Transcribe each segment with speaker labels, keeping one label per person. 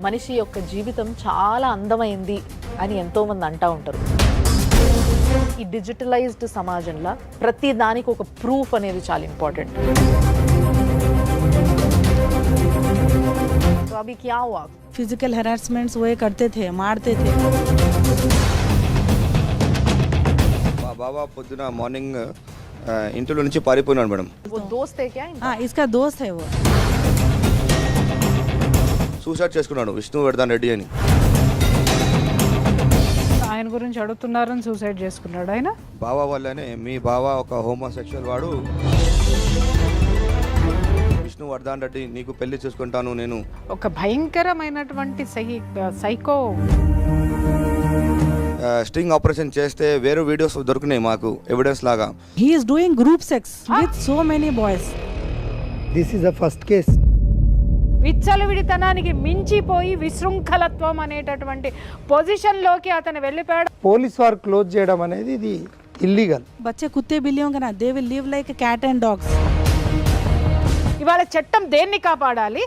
Speaker 1: మనిషి యొక్క జీవితం చాలా అందమైంది అని ఎంతోమంది అంటూ ఉంటారు. ఈ డిజిటలైజ్డ్ సమాజంలో ప్రతి దానికి ఒక ప్రూఫ్ అనేది చాలా ఇంపార్టెంట్. तो अभी क्या हुआ?
Speaker 2: फिजिकल हरासमेंट्स वो करते थे, मारते थे.
Speaker 3: మా బాబా పొద్దున మార్నింగ్ ఇంట్లో నుంచి పారిపోయినాడు మేడం.
Speaker 1: वो दोस्त है क्या इनका?
Speaker 2: हाँ, इसका दोस्त है वो.
Speaker 3: సూసైడ్ చేసుకున్నాడు విష్ణువర్ధన్ రెడ్డి అని.
Speaker 4: ఆయన గురించి అడుగుతున్నారని సూసైడ్ చేసుకున్నాడు ఆయన.
Speaker 3: బావా వల్లనే మీ బావా ఒక హోమోసెక్షువల్ వాడు. విష్ణువర్ధన్ రెడ్డి నీకు పెళ్లి చేసుకుంటాను నేను.
Speaker 4: ఒక భయంకరమైనటువంటి సైకో.
Speaker 3: స్ట్రింగ్ ఆపరేషన్ చేస్తే వేరే వీడియోస్ దొరికినాయి మాకు ఎవిడెన్స్ లాగా.
Speaker 2: He is doing group sex with so many boys.
Speaker 5: This is the first case.
Speaker 4: విచ్చలవిడితనానికి మించిపోయి విశృంఖలత్వం అనేటటువంటి పొజిషన్లోకి అతను వెళ్ళిపోయాడు.
Speaker 5: పోలీస్ వారు క్లోజ్ చేయడం అనేది ఇది ఇల్లీగల్.
Speaker 2: बच्चे कुत्ते बिल्लियों का ना, they will live like a cat and dogs.
Speaker 4: ఇవాళ చట్టం దేన్ని కాపాడాలి?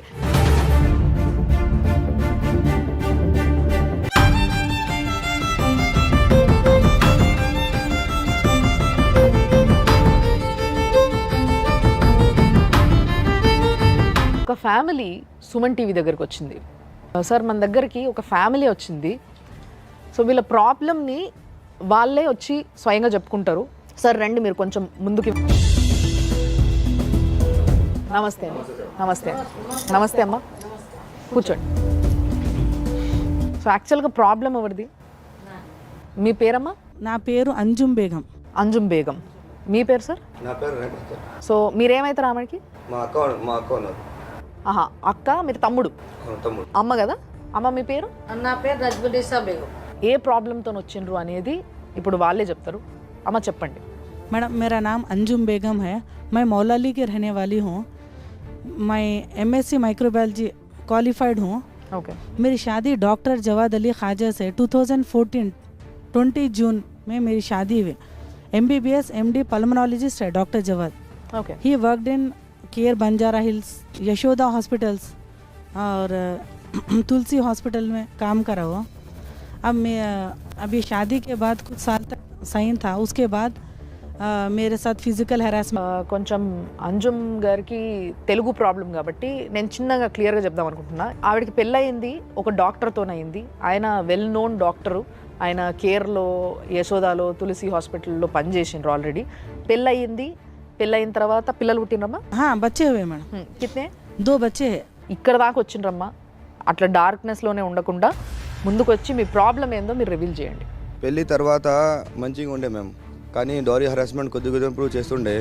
Speaker 1: ఒక ఫ్యామిలీ సుమన్ టీవీ దగ్గరికి వచ్చింది. సార్ మన దగ్గరికి ఒక ఫ్యామిలీ వచ్చింది. సో వీళ్ళ ప్రాబ్లమ్ని వాళ్ళే వచ్చి స్వయంగా చెప్పుకుంటారు. సార్ రండి మీరు కొంచెం ముందుకి. నమస్తే నమస్తే నమస్తే అమ్మ, కూర్చోండి. సో యాక్చువల్గా ప్రాబ్లం ఎవరిది? మీ పేరమ్మా?
Speaker 2: నా పేరు అంజుమ్ బేగం.
Speaker 1: అంజుమ్ బేగం. మీ పేరు సార్?
Speaker 3: నా పేరు రేఖ సార్.
Speaker 1: సో మీరేమవుతారు ఆమెకి?
Speaker 3: మా అక్క ఉన్నారు.
Speaker 1: ఆహా, అక్క, మీరు తమ్ముడు.
Speaker 3: తమ్ముడు.
Speaker 1: అమ్మ కదా. అమ్మ మీ పేరు?
Speaker 6: నా పేరు రజ్బునిసా బేగం.
Speaker 1: ఏ ప్రాబ్లంతో వచ్చిండ్రు అనేది ఇప్పుడు వాళ్ళే చెప్తారు. అమ్మ చెప్పండి.
Speaker 2: मैडम, मेरा नाम अंजुम बेगम है. मैं मौलाली की रहने वाली हूँ. मैं MSc माइक्रोबायोलॉजी क्वालिफाइड हूँ.
Speaker 1: ఓకే.
Speaker 2: मेरी शादी डॉक्टर जवाद अली ख्वाजा से 2014 20 जून में मेरी शादी हुई. MBBS MD पल्मोनोलॉजिस्ट है doctor Jawad.
Speaker 1: Okay.
Speaker 2: He worked in Care Banjara Hills, Yashoda hospitals और तुलसी हॉस्पिटल में काम करा हुआ. अब मैं अभी शादी के बाद कुछ साल तक सही था. उसके बाद मेरे साथ फिजिकल हरासमेंट.
Speaker 1: కొంచెం అంజుమ్ గారికి తెలుగు ప్రాబ్లం కాబట్టి నేను చిన్నగా క్లియర్గా చెప్దాం అనుకుంటున్నా. ఆవిడకి పెళ్ళయింది ఒక డాక్టర్తోనయింది. ఆయన వెల్ నోన్ డాక్టరు. ఆయన కేర్లో, యశోదాలో, తులసి హాస్పిటల్లో పనిచేసిండ్రు ఆల్రెడీ. పెళ్ళయింది. పెళ్ళయిన తర్వాత పిల్లలు పుట్టినరమ్మా?
Speaker 2: हाँ, बच्चे हुए मैडम.
Speaker 1: కిత్నే?
Speaker 2: 2 बच्चे हैं.
Speaker 1: ఇక్కడ దాకా వచ్చిండ్రమ్మా. అట్లా డార్క్నెస్లోనే ఉండకుండా ముందుకు వచ్చి మీ ప్రాబ్లం ఏందో మీరు రివీల్ చేయండి.
Speaker 3: పెళ్ళి తర్వాత మంచిగా ఉండే మేము, కానీ డౌరీ హరాస్మెంట్ కొద్ది కొద్దిగా చేస్తుండే.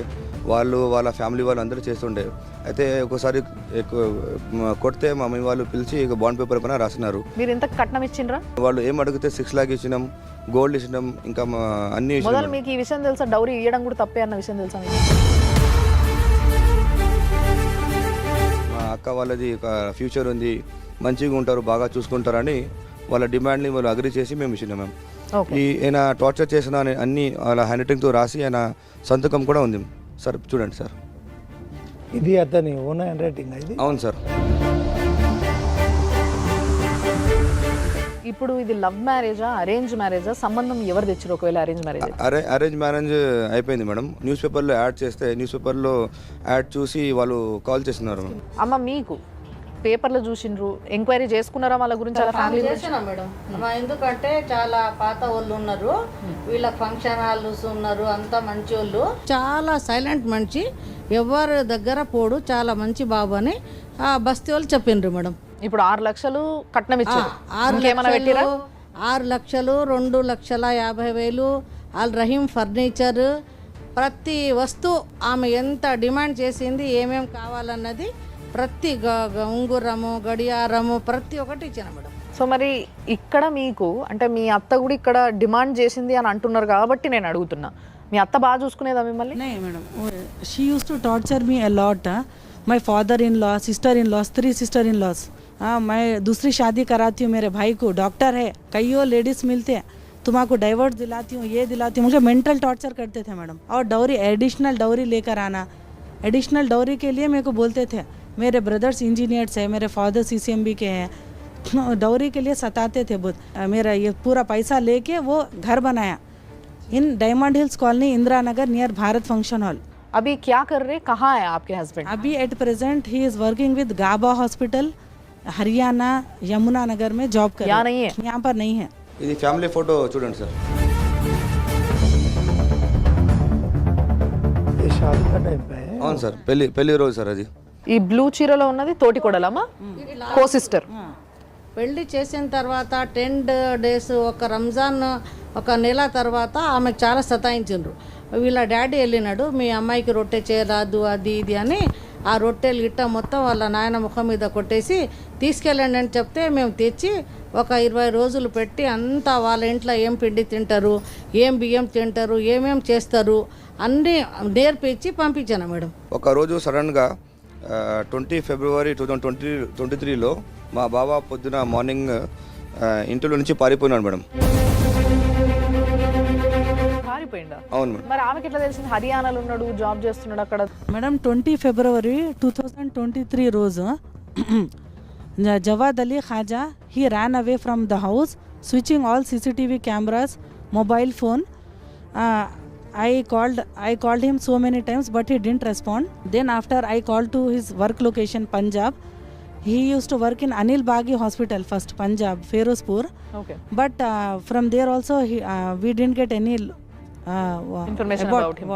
Speaker 3: వాళ్ళ ఫ్యామిలీ వాళ్ళు అందరూ చేస్తుండే. అయితే ఒకసారి కొడితే మా మమ్మీ వాళ్ళు పిలిచి బాండ్ పేపర్ పైన రాసినారు.
Speaker 1: మీరు ఇంత కట్నం ఇచ్చిండ్రా?
Speaker 3: వాళ్ళు ఏం అడిగితే 6 lakhs ఇచ్చినాం, గోల్డ్ ఇచ్చినాం, ఇంకా అన్ని
Speaker 1: మొదలు
Speaker 3: ఇచ్చినాం.
Speaker 1: మీకు ఈ విషయం తెలుసా? డౌరీ ఇవ్వడం కూడా తప్పే అన్న విషయం తెలుసా మీకు?
Speaker 3: మా అక్క వాళ్ళది ఒక ఫ్యూచర్ ఉంది, మంచిగా ఉంటారు, బాగా చూసుకుంటారని వాళ్ళ డిమాండ్ని వాళ్ళు అగ్రి చేసి మేము ఇచ్చినాం మేము.
Speaker 1: ఓకే.
Speaker 3: ఈయన టార్చర్ చేసిన అన్ని వాళ్ళ హ్యాండ్ రైటింగ్తో రాసి ఆయన సంతకం కూడా ఉంది సార్. చూడండి సార్.
Speaker 5: ఇది అతని ఓన్ హ్యాండ్ రైటింగ్. ఇది
Speaker 3: అవును సార్.
Speaker 1: ఇప్పుడు ఇది లవ్ మ్యారేజా, అరేంజ్ మ్యారేజా? సంబంధం ఎవరు తెచ్చారు ఒకవేళ అరేంజ్ మ్యారేజ్?
Speaker 3: అరేంజ్ మ్యారేజ్ అయిపోయింది మేడం. న్యూస్ పేపర్లో యాడ్ చేస్తే న్యూస్ పేపర్లో యాడ్ చూసి వాళ్ళు కాల్ చేస్తున్నారు.
Speaker 1: అమ్మ మీకు పేపర్లో చూసిండ్రు, ఎంక్వైరీ చేసుకున్నారా వాళ్ళ గురించి, వాళ్ళ ఫ్యామిలీ గురించి?
Speaker 6: చేసినా మేడం. ఎందుకంటే చాలా పాత వాళ్ళు ఉన్నారు, వీళ్ళ ఫంక్షన్ హాల్స్ ఉన్నారు, అంతా మంచి వాళ్ళు, చాలా సైలెంట్ మనిషి, ఎవరి దగ్గర పోడు, చాలా మంచి బాబు అని ఆ బస్తీ వాళ్ళు చెప్పిండ్రు మేడం.
Speaker 1: ఇప్పుడు 6 లక్షలు కట్నం ఇచ్చారు.
Speaker 6: 6 లక్షలు 2,50,000 ఆల్ రహీం ఫర్నిచర్, ప్రతి వస్తువు ఆమె ఎంత డిమాండ్ చేసింది, ఏమేమి కావాలన్నది ప్రతి ఉంగురము, గడియారము, ప్రతి ఒక్కటి ఇచ్చాను మేడం.
Speaker 1: సో మరి ఇక్కడ మీకు అంటే మీ అత్త కూడా ఇక్కడ డిమాండ్ చేసింది అని అంటున్నారు కాబట్టి నేను అడుగుతున్నా, మీ అత్త బాగా చూసుకునేదా మిమ్మల్ని?
Speaker 2: नहीं madam, she used to torture me a lot. My father in law, sister in laws, 3 sister in laws. हाँ, मैं दूसरी शादी कराती हूँ, मेरे भाई को डॉक्टर है, कई और लेडीज़ मिलते हैं, तुम्हारा डाइवर्स दिलाती हूँ, ये दिलाती हूँ. मुझे मेंटल टॉर्चर करते थे मैडम. और डॉरी, एडिशनल डॉरी लेकर आना. एडिशनल डॉरी के लिए मेरे को बोलते थे, मेरे ब्रदर्स इंजीनियर्स हैं, मेरे फादर CCMB के हैं, डॉरी के लिए सताते थे बहुत। मेरा ये पूरा पैसा लेके वो घर बनाया in diamond hills colony, Indira Nagar, near Bharat function hall.
Speaker 1: अभी क्या कर रहे, कहाँ है आपके हस्बैंड?
Speaker 2: अभी at present he is working with Gaba hospital, Haryana, Yamuna Nagar में जॉब कर
Speaker 1: यहाँ
Speaker 2: रहे
Speaker 1: नहीं है?
Speaker 2: हैं। यहाँ पर नहीं है।
Speaker 3: ఇది ఫ్యామిలీ ఫోటో చూడండి సార్.
Speaker 5: ये शादी का टाइम पे है.
Speaker 3: అవును సార్, పెళ్లి రోజు సార్ అది.
Speaker 1: ఈ బ్లూ చీరలో ఉన్నది తోటి కొడలమ్మా, కో సిస్టర్.
Speaker 6: పెళ్లి చేసిన తర్వాత 10 days ఒక రంజాన్ ఒక నెల తర్వాత ఆమెకు చాలా సతాయించిండ్రు. వీళ్ళ డాడీ వెళ్ళినాడు, మీ అమ్మాయికి రొట్టె చేయరాదు అది ఇది అని ఆ రొట్టెలు గిట్ట మొత్తం వాళ్ళ నాయన ముఖం మీద కొట్టేసి తీసుకెళ్ళండి అని చెప్తే మేము తెచ్చి ఒక 20 రోజులు పెట్టి అంతా వాళ్ళ ఇంట్లో ఏం పిండి తింటారు, ఏం బియ్యం తింటారు, ఏమేం చేస్తారు అన్నీ నేర్పించి పంపించాను మేడం.
Speaker 3: ఒక రోజు సడన్గా 20 February 2023లో మా బావ పొద్దున మార్నింగ్ ఇంట్లో నుంచి పారిపోయినాడు మేడం.
Speaker 1: పారిపోయిందా?
Speaker 3: అవును మేడం.
Speaker 1: మరి ఆమెకి ఎట్లా తెలిసింది హర్యానాలో ఉన్నాడు, జాబ్ చేస్తున్నాడు అక్కడ?
Speaker 2: మేడం 20 February 2023 రోజు Javad Ali Khaja he ran away from the house, switching all CCTV cameras, mobile phone. I called him so many times but he didn't respond. Then after I called to his work location Punjab. He used to work in Anil Baghi Hospital first, Punjab, Ferozpur.
Speaker 1: Okay.
Speaker 2: But from there also we didn't get any
Speaker 1: Information about him.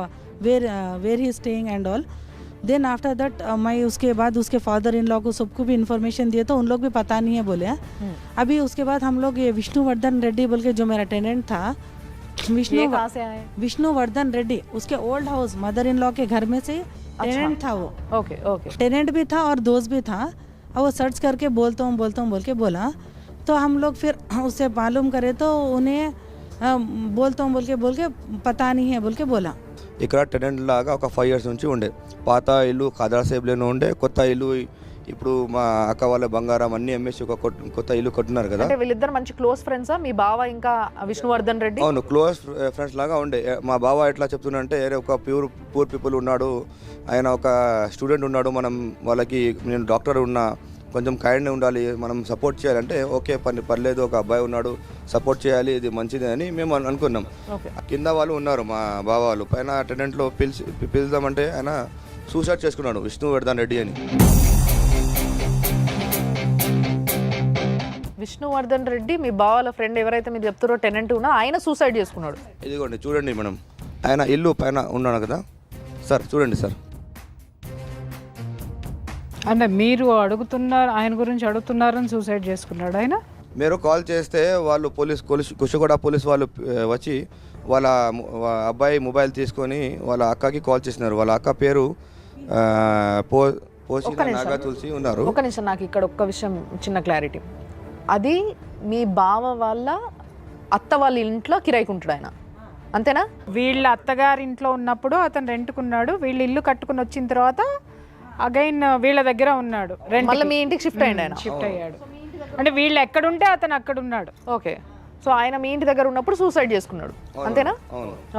Speaker 2: where he is staying and all. Then after that मैं उसके बाद उसके father in law को सबको भी information दिए तो उन लोग भी पता नहीं है बोले. अभी उसके बाद हम लोग ये विष्णुवर्धन रेड्डी बोल के जो मेरा टेनेंट था,
Speaker 1: ये कहाँ से आए?
Speaker 2: विष्णुवर्धन रेड्डी, उसके old house mother in law के घर में से टेनेंट था वो.
Speaker 1: Okay okay.
Speaker 2: टेनेंट भी था और दोस्त भी था. और वो सर्च करके बोलता हूँ बोल के बोला. तो हम लोग फिर उससे मालूम करे तो उन्हें बोलता हूँ बोल के पता नहीं है बोल के बोला.
Speaker 3: ఇక్కడ టెనెంట్ లాగా ఒక 5 years నుంచి ఉండే. పాత ఇల్లు ఖాదర్ సేబ్లోనే ఉండే. కొత్త ఇల్లు ఇప్పుడు మా అక్క వాళ్ళ బంగారం అన్ని అమ్మేసి ఒక కొత్త ఇల్లు కట్టున్నారు కదా.
Speaker 1: అంటే వీళ్ళిద్దరు మంచి క్లోజ్ ఫ్రెండ్సా, మీ బావ ఇంకా విష్ణువర్ధన్ రెడ్డి?
Speaker 3: అవును, క్లోజ్ ఫ్రెండ్స్ లాగా ఉండే. మా బావ ఎట్లా చెప్తున్నంటే ఒక పూర్ పీపుల్ ఉన్నాడు, ఆయన ఒక స్టూడెంట్ ఉన్నాడు, మనం వాళ్ళకి నేను డాక్టర్ ఉన్నా, కొంచెం కైండ్ ఉండాలి, మనం సపోర్ట్ చేయాలంటే ఓకే పర్లేదు, ఒక అబ్బాయి ఉన్నాడు, సపోర్ట్ చేయాలి, ఇది మంచిది అని మేము అనుకున్నాం. కింద వాళ్ళు ఉన్నారు మా బావ వాళ్ళు, పైన టెనెంట్లో పిలుద్దామంటే ఆయన సూసైడ్ చేసుకున్నాడు, విష్ణువర్ధన్ రెడ్డి అని.
Speaker 1: విష్ణువర్ధన్ రెడ్డి మీ బావాల ఫ్రెండ్ ఎవరైతే మీరు చెప్తారో టెనెంట్ ఉన్నా ఆయన సూసైడ్ చేసుకున్నాడు.
Speaker 3: ఇదిగోండి చూడండి మేడం, ఆయన ఇల్లు పైన ఉన్నాడు కదా సార్, చూడండి సార్.
Speaker 4: అంటే మీరు అడుగుతున్నారు, ఆయన గురించి అడుగుతున్నారని సూసైడ్ చేసుకున్నాడు ఆయన.
Speaker 3: మీరు కాల్ చేస్తే వాళ్ళు కుషిగూడ పోలీస్ వాళ్ళు వచ్చి వాళ్ళ అబ్బాయి మొబైల్ తీసుకొని వాళ్ళ అక్కకి కాల్ చేసినారు. వాళ్ళ అక్క పేరు పోషిన నాగా తులసి ఉన్నారు.
Speaker 1: ఒక నిమిషం, నాకు ఇక్కడ ఒక్క విషయం చిన్న క్లారిటీ. అది మీ బావ వాళ్ళ అత్త వాళ్ళ ఇంట్లో కిరాయికుంటాడు ఆయన, అంతేనా?
Speaker 4: వీళ్ళ అత్తగారి ఇంట్లో ఉన్నప్పుడు అతను రెంట్కున్నాడు, వీళ్ళు ఇల్లు కట్టుకుని వచ్చిన తర్వాత అగైన్ వీళ్ళ దగ్గర ఉన్నాడు,
Speaker 1: మళ్ళీ మీ ఇంటికి షిఫ్ట్ అయ్యాడు ఆయన.
Speaker 4: షిఫ్ట్ అయ్యాడు అంటే వీళ్ళు ఎక్కడుంటే అతను అక్కడ ఉన్నాడు.
Speaker 1: ఓకే, సో ఆయన మీ ఇంటి దగ్గర ఉన్నప్పుడు సూసైడ్ చేసుకున్నాడు, అంతేనా?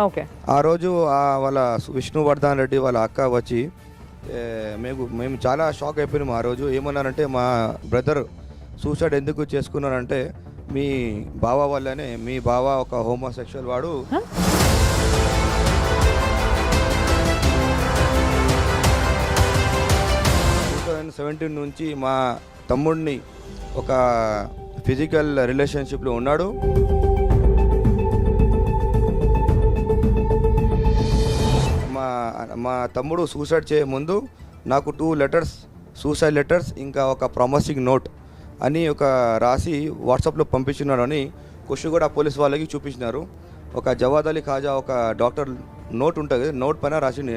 Speaker 1: ఓకే.
Speaker 3: ఆ రోజు వాళ్ళ విష్ణువర్ధన్ రెడ్డి వాళ్ళ అక్క వచ్చి మేము చాలా షాక్ అయిపోయినాము. ఆ రోజు ఏమన్నారంటే, మా బ్రదర్ సూసైడ్ ఎందుకు చేసుకున్నారంటే మీ బావ వల్లనే, మీ బావ ఒక హోమోసెక్షువల్ వాడు. 2017 నుంచి మా తమ్ముడిని ఒక ఫిజికల్ రిలేషన్షిప్లో ఉన్నాడు. మా తమ్ముడు సూసైడ్ చేయ ముందు నాకు 2 letters, సూసైడ్ లెటర్స్, ఇంకా ఒక ప్రామిసింగ్ నోట్ అని ఒక రాసి వాట్సాప్లో పంపించున్నాడు అని కుషిగూడ పోలీస్ వాళ్ళకి చూపించినారు. ఒక జవాద్ అలీ ఖాజా ఒక డాక్టర్ నోట్ ఉంటుంది, నోట్ పైన రాసిండు.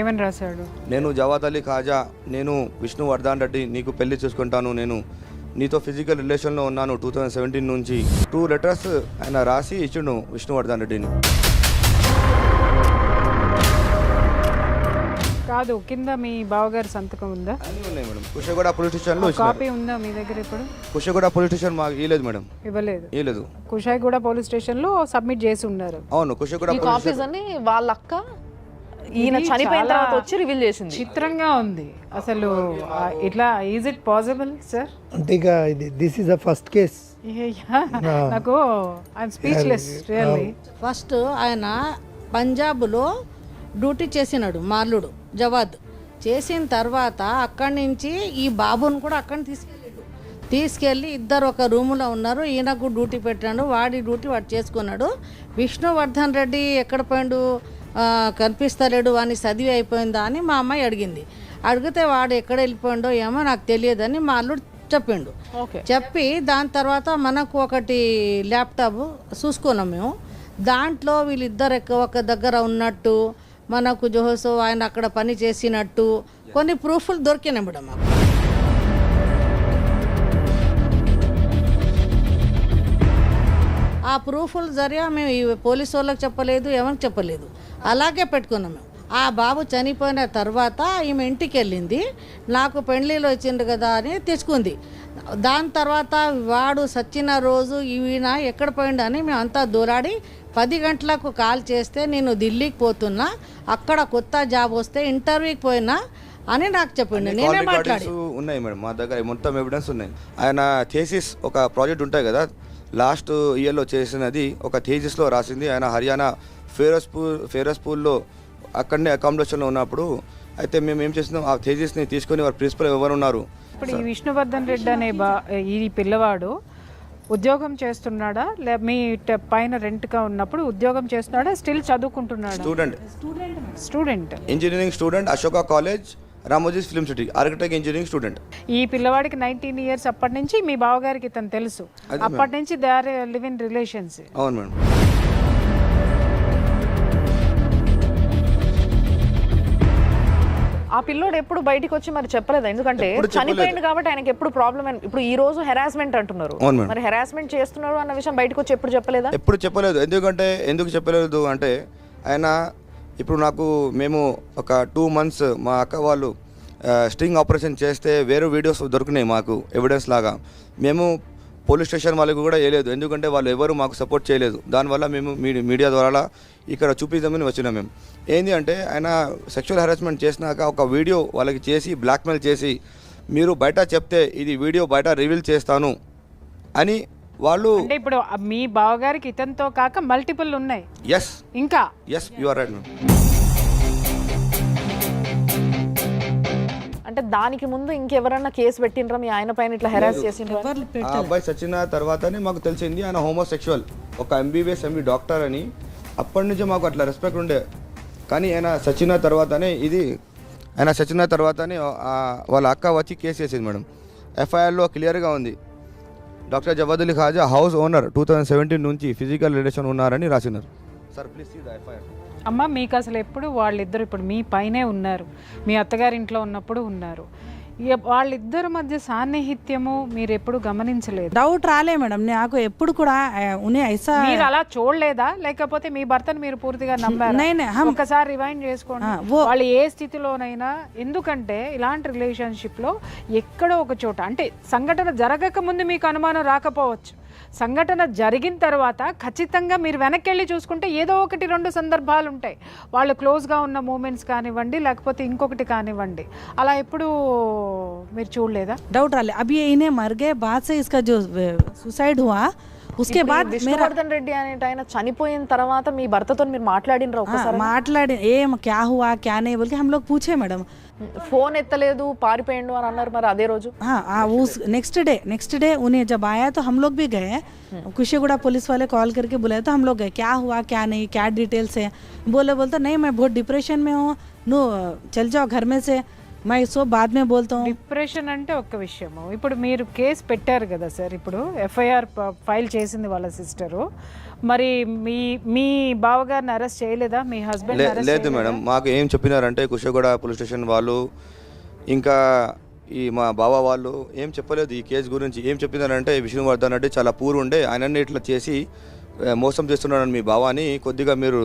Speaker 4: ఏమని రాశాడు?
Speaker 3: నేను జవాద్ అలీ ఖాజా, నేను విష్ణువర్ధన్ రెడ్డి, నీకు పెళ్లి చేసుకుంటాను, నేను నీతో ఫిజికల్ రిలేషన్లో ఉన్నాను 2017 నుంచి. 2 letters ఆయన రాసి ఇచ్చిండు విష్ణువర్ధన్ రెడ్డిని.
Speaker 4: కాదు, కింద మీ బావగారి సంతకం ఉందా?
Speaker 3: అన్నీ ఉన్నాయి మేడం. కుషిగూడ పోలీస్ స్టేషన్లో
Speaker 4: కాపీ ఉందా మీ దగ్గర? ఇప్పుడు
Speaker 3: కుషిగూడ పోలీస్ స్టేషన్ మాకు ఇవ్వలేదు మేడం. ఇవ్వలేదు.
Speaker 4: కుషాయిగూడ పోలీస్ స్టేషన్ లో సబ్మిట్ చేసి ఉన్నారు.
Speaker 3: అవును, కుషిగూడ
Speaker 1: కాపీస్ అని వాళ్ళ అక్క ఈయన
Speaker 4: ఇది
Speaker 1: చనిపోయిన
Speaker 4: చాలా
Speaker 1: తర్వాత వచ్చి రివీల్ చేసింది.
Speaker 4: చిత్రంగా ఉంది అసలు. ఇట్లా ఈజ్ ఇట్ పాసిబుల్ సార్?
Speaker 5: అంటే ఇక ఇది this is the first case.
Speaker 4: నాకు ఐఎమ్ స్పీచ్లెస్ రియల్లీ.
Speaker 6: ఫస్ట్ ఆయన పంజాబ్లో డ్యూటీ చేసినాడు, మాల్లుడు జవాద్. చేసిన తర్వాత అక్కడి నుంచి ఈ బాబుని కూడా అక్కడిని తీసుకెళ్ళి ఇద్దరు ఒక రూములో ఉన్నారు. ఈయనకు డ్యూటీ పెట్టాడు, వాడి డ్యూటీ వాడు చేసుకున్నాడు. విష్ణువర్ధన్ రెడ్డి ఎక్కడ పోయిండు, కనిపిస్తలేడు, అని చదివి అయిపోయిందా అని మా అమ్మాయి అడిగింది. అడిగితే వాడు ఎక్కడ వెళ్ళిపోయిండో ఏమో నాకు తెలియదని మా అల్లుడు చెప్పిండు. చెప్పి దాని తర్వాత మనకు ఒకటి ల్యాప్టాప్ చూసుకున్నాం మేము. దాంట్లో వీళ్ళిద్దరు ఒక దగ్గర ఉన్నట్టు, మనకు జోహోసో ఆయన అక్కడ పని చేసినట్టు కొన్ని ప్రూఫ్లు దొరికినాయి మేడం మాకు. ఆ ప్రూఫ్ల జరిగా మేము ఈ పోలీసు వాళ్ళకి చెప్పలేదు, ఎవరికి చెప్పలేదు, అలాగే పెట్టుకున్నాం మేము. ఆ బాబు చనిపోయిన తర్వాత ఈమె ఇంటికి వెళ్ళింది, నాకు పెళ్ళిలో వచ్చిండు కదా అని తెచ్చుకుంది. దాని తర్వాత వాడు సచ్చిన రోజు ఈయన ఎక్కడ పోయిండు అని మేము అంతా దూరాడి 10 గంటలకు కాల్ చేస్తే నేను ఢిల్లీకి పోతున్నా, అక్కడ కొత్త జాబ్ వస్తే ఇంటర్వ్యూకి పోయినా అని నాకు చెప్పిండు. నేనే మాట్లాడి
Speaker 3: ఉన్నాయి మేడం మా దగ్గర మొత్తం ఎవిడెన్స్ ఉన్నాయి. ఆయన థీసిస్ ఒక ప్రాజెక్ట్ ఉంటాయి కదా, లాస్ట్ ఇయర్లో చేసినది ఒక థీసిస్లో రాసింది. ఆయన హర్యానా ఫేరస్పూల్లో అక్కడనే అకామిడేషన్లో ఉన్నప్పుడు అయితే మేము ఏం చేస్తున్నాం, ఆ థీసిస్ని తీసుకొని వారు ప్రిన్సిపల్ ఎవరు ఉన్నారు.
Speaker 4: ఇప్పుడు ఈ విష్ణువర్ధన్ రెడ్డి అనే ఈ పిల్లవాడు ఉద్యోగం చేస్తున్నాడా, మీ పైన రెంట్గా ఉన్నప్పుడు ఉద్యోగం చేస్తున్నాడా, స్టిల్ చదువుకుంటున్నాడా? Student
Speaker 3: engineering student, Ashoka college, Ramoji film city, architect engineering student.
Speaker 4: ఈ పిల్లవాడికి 19 years అప్పటి నుంచి మీ బావగారికి ఇతను తెలుసు, అప్పటి నుంచి they are live in relations.
Speaker 3: అవును మేడం.
Speaker 1: ఆ పిల్లోడు ఎప్పుడు బయటికి వచ్చి మరి చెప్పలేదు, ఎందుకంటే చనిపోయింది కాబట్టి ఆయనకి ఎప్పుడు ప్రాబ్లం. ఇప్పుడు ఈ రోజు హెరాస్మెంట్ అంటున్నారు, మరి హెరాస్మెంట్ చేస్తున్నారు అన్న విషయం బయటకు వచ్చి ఎప్పుడు చెప్పలేదా?
Speaker 3: ఎప్పుడు చెప్పలేదు. ఎందుకు చెప్పలేదు అంటే ఆయన ఇప్పుడు మేము ఒక 2 months మా అక్క వాళ్ళు స్ట్రింగ్ ఆపరేషన్ చేస్తే వేరే వీడియోస్ దొరికినాయి మాకు ఎవిడెన్స్ లాగా. మేము పోలీస్ స్టేషన్ వాళ్ళకు కూడా వేయలేదు, ఎందుకంటే వాళ్ళు ఎవరు మాకు సపోర్ట్ చేయలేదు. దానివల్ల మేము మీడియా ద్వారా ఇక్కడ చూపిద్దామని వచ్చినాం. మేము ఏంది అంటే ఆయన సెక్షువల్ హెరాస్మెంట్ చేసినాక ఒక వీడియో వాళ్ళకి చేసి బ్లాక్మెయిల్ చేసి, మీరు బయట చెప్తే ఇది వీడియో బయట రివీల్ చేస్తాను అని వాళ్ళు.
Speaker 4: అంటే ఇప్పుడు మీ బావగారికి ఇతనితో కాక మల్టిపుల్ ఉన్నాయి.
Speaker 3: ఎస్
Speaker 4: ఇంకా
Speaker 3: ఎస్ యు ఆర్ రైట్.
Speaker 1: అంటే దానికి ముందు ఇంకెవరన్నా కేసు పెట్టినరా మీ ఆయన పైన ఇట్లా హెరాస్ చేసిండ్రా?
Speaker 3: ఆ అబ్బాయి చచ్చిన తర్వాతనే మాకు తెలిసింది ఆయన హోమోసెక్షువల్, ఒక MBBS MD డాక్టర్ అని. అప్పటి నుంచి మాకు అట్లా రెస్పెక్ట్ ఉండే. కానీ ఆయన చచ్చిన తర్వాతనే వాళ్ళ అక్క వచ్చి కేసు చేసింది మేడం. FIRలో క్లియర్గా ఉంది, doctor Jawad Ali Khaja house owner 2017 నుంచి ఫిజికల్ రిలేషన్ ఉన్నారని రాసినారు. Sir please see the FIR.
Speaker 4: అమ్మ, మీకు అసలు ఎప్పుడు వాళ్ళిద్దరు ఇప్పుడు మీ పైనే ఉన్నారు, మీ అత్తగారింట్లో ఉన్నప్పుడు ఉన్నారు, వాళ్ళిద్దరి మధ్య సాన్నిహిత్యము మీరు ఎప్పుడు గమనించలేదు?
Speaker 2: డౌట్ రాలే మేడం నాకు ఎప్పుడు కూడా ఉనే ఐసా.
Speaker 4: మీరు అలా చూడలేదా, లేకపోతే మీ భర్తను మీరు పూర్తిగా నమ్మారా? ఒకసారి రివైండ్ చేసుకోండి వాళ్ళు ఏ స్థితిలోనైనా. ఎందుకంటే ఇలాంటి రిలేషన్షిప్ లో ఎక్కడో ఒక చోట, అంటే సంఘటన జరగక ముందు మీకు అనుమానం రాకపోవచ్చు, సంఘటన జరిగిన తర్వాత ఖచ్చితంగా మీరు వెనక్కి వెళ్ళి చూసుకుంటే ఏదో 1-2 సందర్భాలు ఉంటాయి, వాళ్ళు క్లోజ్గా ఉన్న మూమెంట్స్ కానివ్వండి, లేకపోతే ఇంకొకటి కానివ్వండి. అలా ఎప్పుడు మీరు చూడలేదా?
Speaker 2: డౌట్ రాలే. అభి ఇన్హే మర్ గయే బాద్ సే ఇస్కా జో సుసైడ్ హువా उसके बाद
Speaker 1: విష్ణువర్ధన్ రెడ్డి అనే ఆయన చనిపోయిన తర్వాత మీ భర్తతో మీరు మాట్లాడినరా ఒకసారి?
Speaker 2: మాట్లాడి ఏం క్యా హువా క్యా నే బోల్ కే హమ్ లోగ్ పూछे మేడం.
Speaker 1: ఫోన్ ఎత్తలేదు, పారిపోయిండు అని అన్నారు. మరి అదే రోజు
Speaker 2: नेक्स्ट डे उन्हें जब आया तो हम लोग भी गए, कुशीगुड़ा पुलिस वाले कॉल करके बुलाए तो हम लोग गए, क्या हुआ क्या नहीं, क्या डिटेल्स है. बोलता नहीं मैं बहुत डिप्रेशन में हूँ, नो चल जाओ घर में से, मैं इसको बाद में बोलता हूँ.
Speaker 4: డిప్రెషన్ అంటే ఒక్క విషయము. ఇప్పుడు మీరు కేసు పెట్టారు కదా సార్, ఇప్పుడు FIR ఫైల్ చేసింది వాళ్ళ సిస్టరు, మరి మీ బావగారిని అరెస్ట్ చేయలేదా? మీ హస్బెండ్
Speaker 3: లేదు మేడం, మాకు ఏం చెప్పినారంటే కుషగూడ పోలీస్ స్టేషన్ వాళ్ళు ఇంకా ఈ మా బావ వాళ్ళు ఏం చెప్పలేదు ఈ కేసు గురించి. ఏం చెప్పినారంటే విష్ణువర్ధన్ రెడ్డి చాలా పూర్ ఉండే, ఆయనని ఇట్లా చేసి మోసం చేస్తున్నాడని మీ బావాని, కొద్దిగా మీరు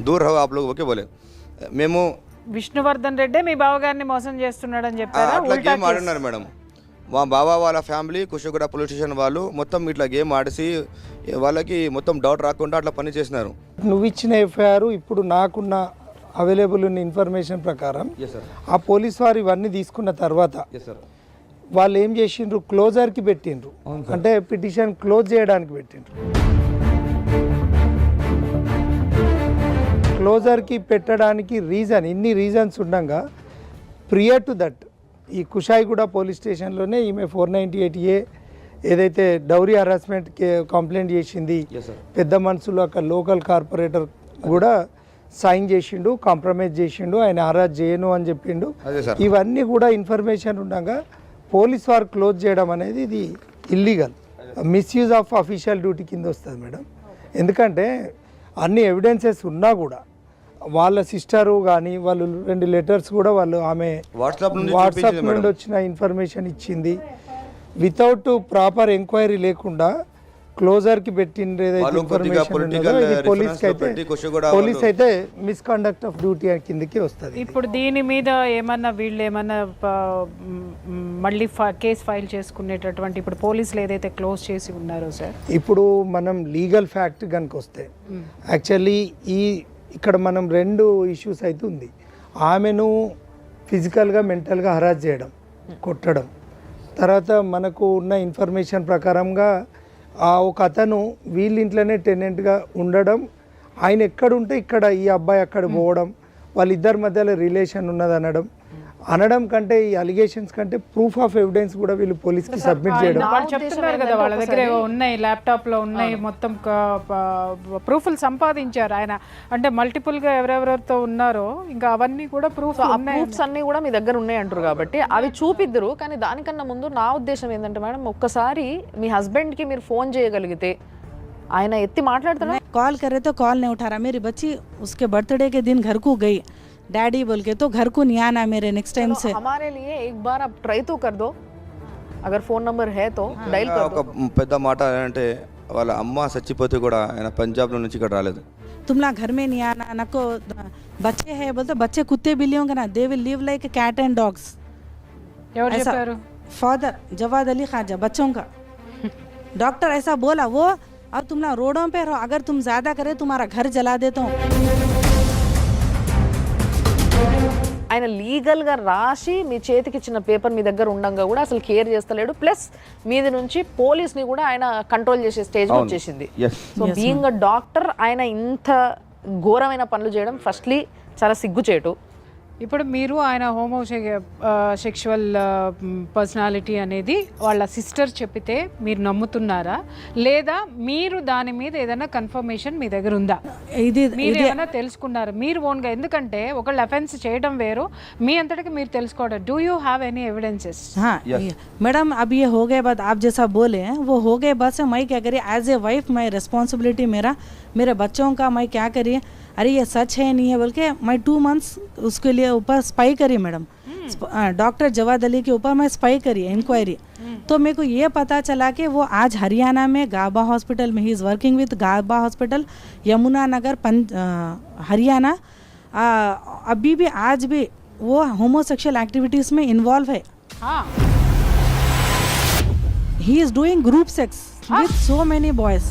Speaker 3: దూర్ హో ఆప్ లోగ్ ఓకే బోలే. మేము
Speaker 4: విష్ణువర్ధన్ రెడ్డి మీ బావగారిని మోసం చేస్తున్నాడని చెప్పారా?
Speaker 3: అట్లా గేమ్ ఆడున్నారు మేడం. మా బావ వాళ్ళ ఫ్యామిలీ కుషిగూడ పోలీస్ స్టేషన్ వాళ్ళు మొత్తం ఇట్లా గేమ్ ఆడేసి వాళ్ళకి మొత్తం డౌట్ రాకుండా అట్లా పని చేసినారు.
Speaker 5: నువ్వు ఇచ్చిన ఎఫ్ఐఆర్ ఇప్పుడు నాకున్న అవైలబుల్ ఉన్న ఇన్ఫర్మేషన్ ప్రకారం ఆ పోలీస్ వారు ఇవన్నీ తీసుకున్న తర్వాత వాళ్ళు ఏం చేసిండ్రు, క్లోజర్కి పెట్టిండ్రు, అంటే పిటిషన్ క్లోజ్ చేయడానికి పెట్టిండ్రు. క్లోజర్కి పెట్టడానికి రీజన్, ఇన్ని రీజన్స్ ఉండగా ప్రియర్ టు దట్ ఈ కుషాయిగూడ పోలీస్ స్టేషన్లోనే ఈమె 498A ఏదైతే డౌరీ హరాస్మెంట్ కంప్లైంట్ చేసింది, పెద్ద మనుషులు అక్కడ లోకల్ కార్పొరేటర్ కూడా సైన్ చేసిండు, కాంప్రమైజ్ చేసిండు, ఆయన హరాస్ చేయను అని చెప్పిండు. ఇవన్నీ కూడా ఇన్ఫర్మేషన్ ఉండగా పోలీస్ వారు క్లోజ్ చేయడం అనేది ఇది illegal, misuse of official duty కింద వస్తుంది మేడం. ఎందుకంటే అన్ని ఎవిడెన్సెస్ ఉన్నా కూడా వాళ్ళ సిస్టరు కానీ వాళ్ళు 2 లెటర్స్ కూడా వాళ్ళు ఆమె వాట్సాప్ నుండి వచ్చిన ఇన్ఫర్మేషన్ ఇచ్చింది. వితౌట్ ప్రాపర్ ఎంక్వైరీ లేకుండా క్లోజర్కి పెట్టిండ్రు ఏదైతే ఇన్ఫర్మేషన్ ఉన్నదో ఇది పోలీస్ అయితే మిస్కండక్ట్ ఆఫ్ డ్యూటీ కిందకి వస్తుంది.
Speaker 4: ఇప్పుడు దీని మీద ఏమన్నా వీళ్ళు ఏమన్నా మళ్ళీ కేసు ఫైల్ చేసుకునేటటువంటి ఇప్పుడు పోలీసులు ఏదైతే క్లోజ్ చేసి ఉన్నారో సార్,
Speaker 5: ఇప్పుడు మనం లీగల్ ఫ్యాక్ట్ కనుక వస్తే యాక్చువల్లీ ఇక్కడ మనం 2 ఇష్యూస్ అయితే ఉంది. ఆమెను ఫిజికల్గా మెంటల్గా హరాస్ చేయడం, కొట్టడం, తర్వాత మనకు ఉన్న ఇన్ఫర్మేషన్ ప్రకారంగా ఒక అతను వీళ్ళ ఇంట్లోనే టెనెంట్గా ఉండడం, ఆయన ఎక్కడుంటే ఇక్కడ ఈ అబ్బాయి అక్కడ పోవడం, వాళ్ళిద్దరి మధ్యలో రిలేషన్ ఉన్నది అనడం కంటే ఈ అలిగేషన్స్ కంటే ప్రూఫ్ ఆఫ్ ఎవిడెన్స్ కూడా వీళ్ళు పోలీస్కి సబ్మిట్ చేయడం.
Speaker 4: వాళ్ళు చెప్తున్నారు కదా వాళ్ళ దగ్గర ఉన్నాయి, ల్యాప్టాప్లో ఉన్నాయి, మొత్తం ప్రూఫ్లు సంపాదించారు ఆయన, అంటే మల్టిపుల్గా ఎవరెవరితో ఉన్నారో ఇంకా అవన్నీ కూడా ప్రూఫ్స్
Speaker 1: అన్నీ కూడా మీ దగ్గర ఉన్నాయి అంటారు కాబట్టి అవి చూపిద్దరు. కానీ దానికన్నా ముందు నా ఉద్దేశం ఏంటంటే మేడం, ఒక్కసారి మీ హస్బెండ్కి మీరు ఫోన్ చేయగలిగితే ఆయన ఎత్తి మాట్లాడుతున్నా
Speaker 2: कॉल करे तो कॉल नहीं उठा रहा. मेरी बच्ची उसके बर्थडे के दिन घर को गई डैडी बोल के, तो घर को नहीं आना मेरे नेक्स्ट टाइम से.
Speaker 1: हमारे लिए एक बार आप ट्राई तो कर दो, अगर फोन नंबर है तो డైల్ कर दो.
Speaker 3: ఒక పెద్ద మాట అంటే వాళ్ళ అమ్మ చచ్చిపోతే కూడా ఆయన పంజాబ్లో నుంచి ఇక్కడ రాలేదు.
Speaker 2: तुम लोग घर में नहीं आना, नको बच्चे हैं बोलते, बच्चे कुत्ते बिल्लियों का ना, they will live like cat and dogs.
Speaker 4: ఎవరు చెప్పారు?
Speaker 2: फादर जवाद अली खाजा बच्चों का डॉक्टर ऐसा बोला वो. अब तुम लोग रोडों पे रहो, अगर तुम ज्यादा करे तुम्हारा घर जला देता हूँ.
Speaker 1: ఆయన లీగల్గా రాసి మీ చేతికి ఇచ్చిన పేపర్ మీ దగ్గర ఉండగా కూడా అసలు కేర్ చేస్తలేడు. ప్లస్ మీది నుంచి పోలీస్ని కూడా ఆయన కంట్రోల్ చేసే స్టేజ్ వచ్చేసింది. సో బీయింగ్ అ డాక్టర్ ఆయన ఇంత ఘోరమైన పనులు చేయడం ఫస్ట్లీ చాలా సిగ్గుచేటు.
Speaker 4: ఇప్పుడు మీరు ఆయన సెక్షువల్ పర్సనాలిటీ అనేది వాళ్ళ సిస్టర్ చెప్పితే మీరు నమ్ముతున్నారా, లేదా మీరు దాని మీద ఏదైనా కన్ఫర్మేషన్ మీ దగ్గర ఉందా? మీరు ఏమైనా తెలుసుకున్నారు మీరు ఓన్గా? ఎందుకంటే ఒకళ్ళు అఫెన్స్ చేయడం వేరు, మీ అంతటికి మీరు తెలుసుకోవడం. Do you have any evidences?
Speaker 2: Madam अब ये हो गए बाद आप जैसा बोले वो हो गए बाद से मैं क्या करी एज ए वाइफ, मैं रिस्पॉन्सिबिलिटी मेरे बच्चों का मैं क्या करी, अरे ये सच है नहीं है बोल के मैं 2 मंथ्स उसके लिए ऊपर स्पाई करी मैडम. डॉक्टर जवाद अली के ऊपर मैं स्पाई करी इंक्वायरी. तो मेरे को ये पता चला कि वो आज हरियाणा में गाबा हॉस्पिटल में he is working with Gaba hospital Yamuna Nagar Haryana. अभी भी आज भी वो होमोसेक्सुअल एक्टिविटीज़ में इन्वॉल्व है. He is doing group sex with so many boys.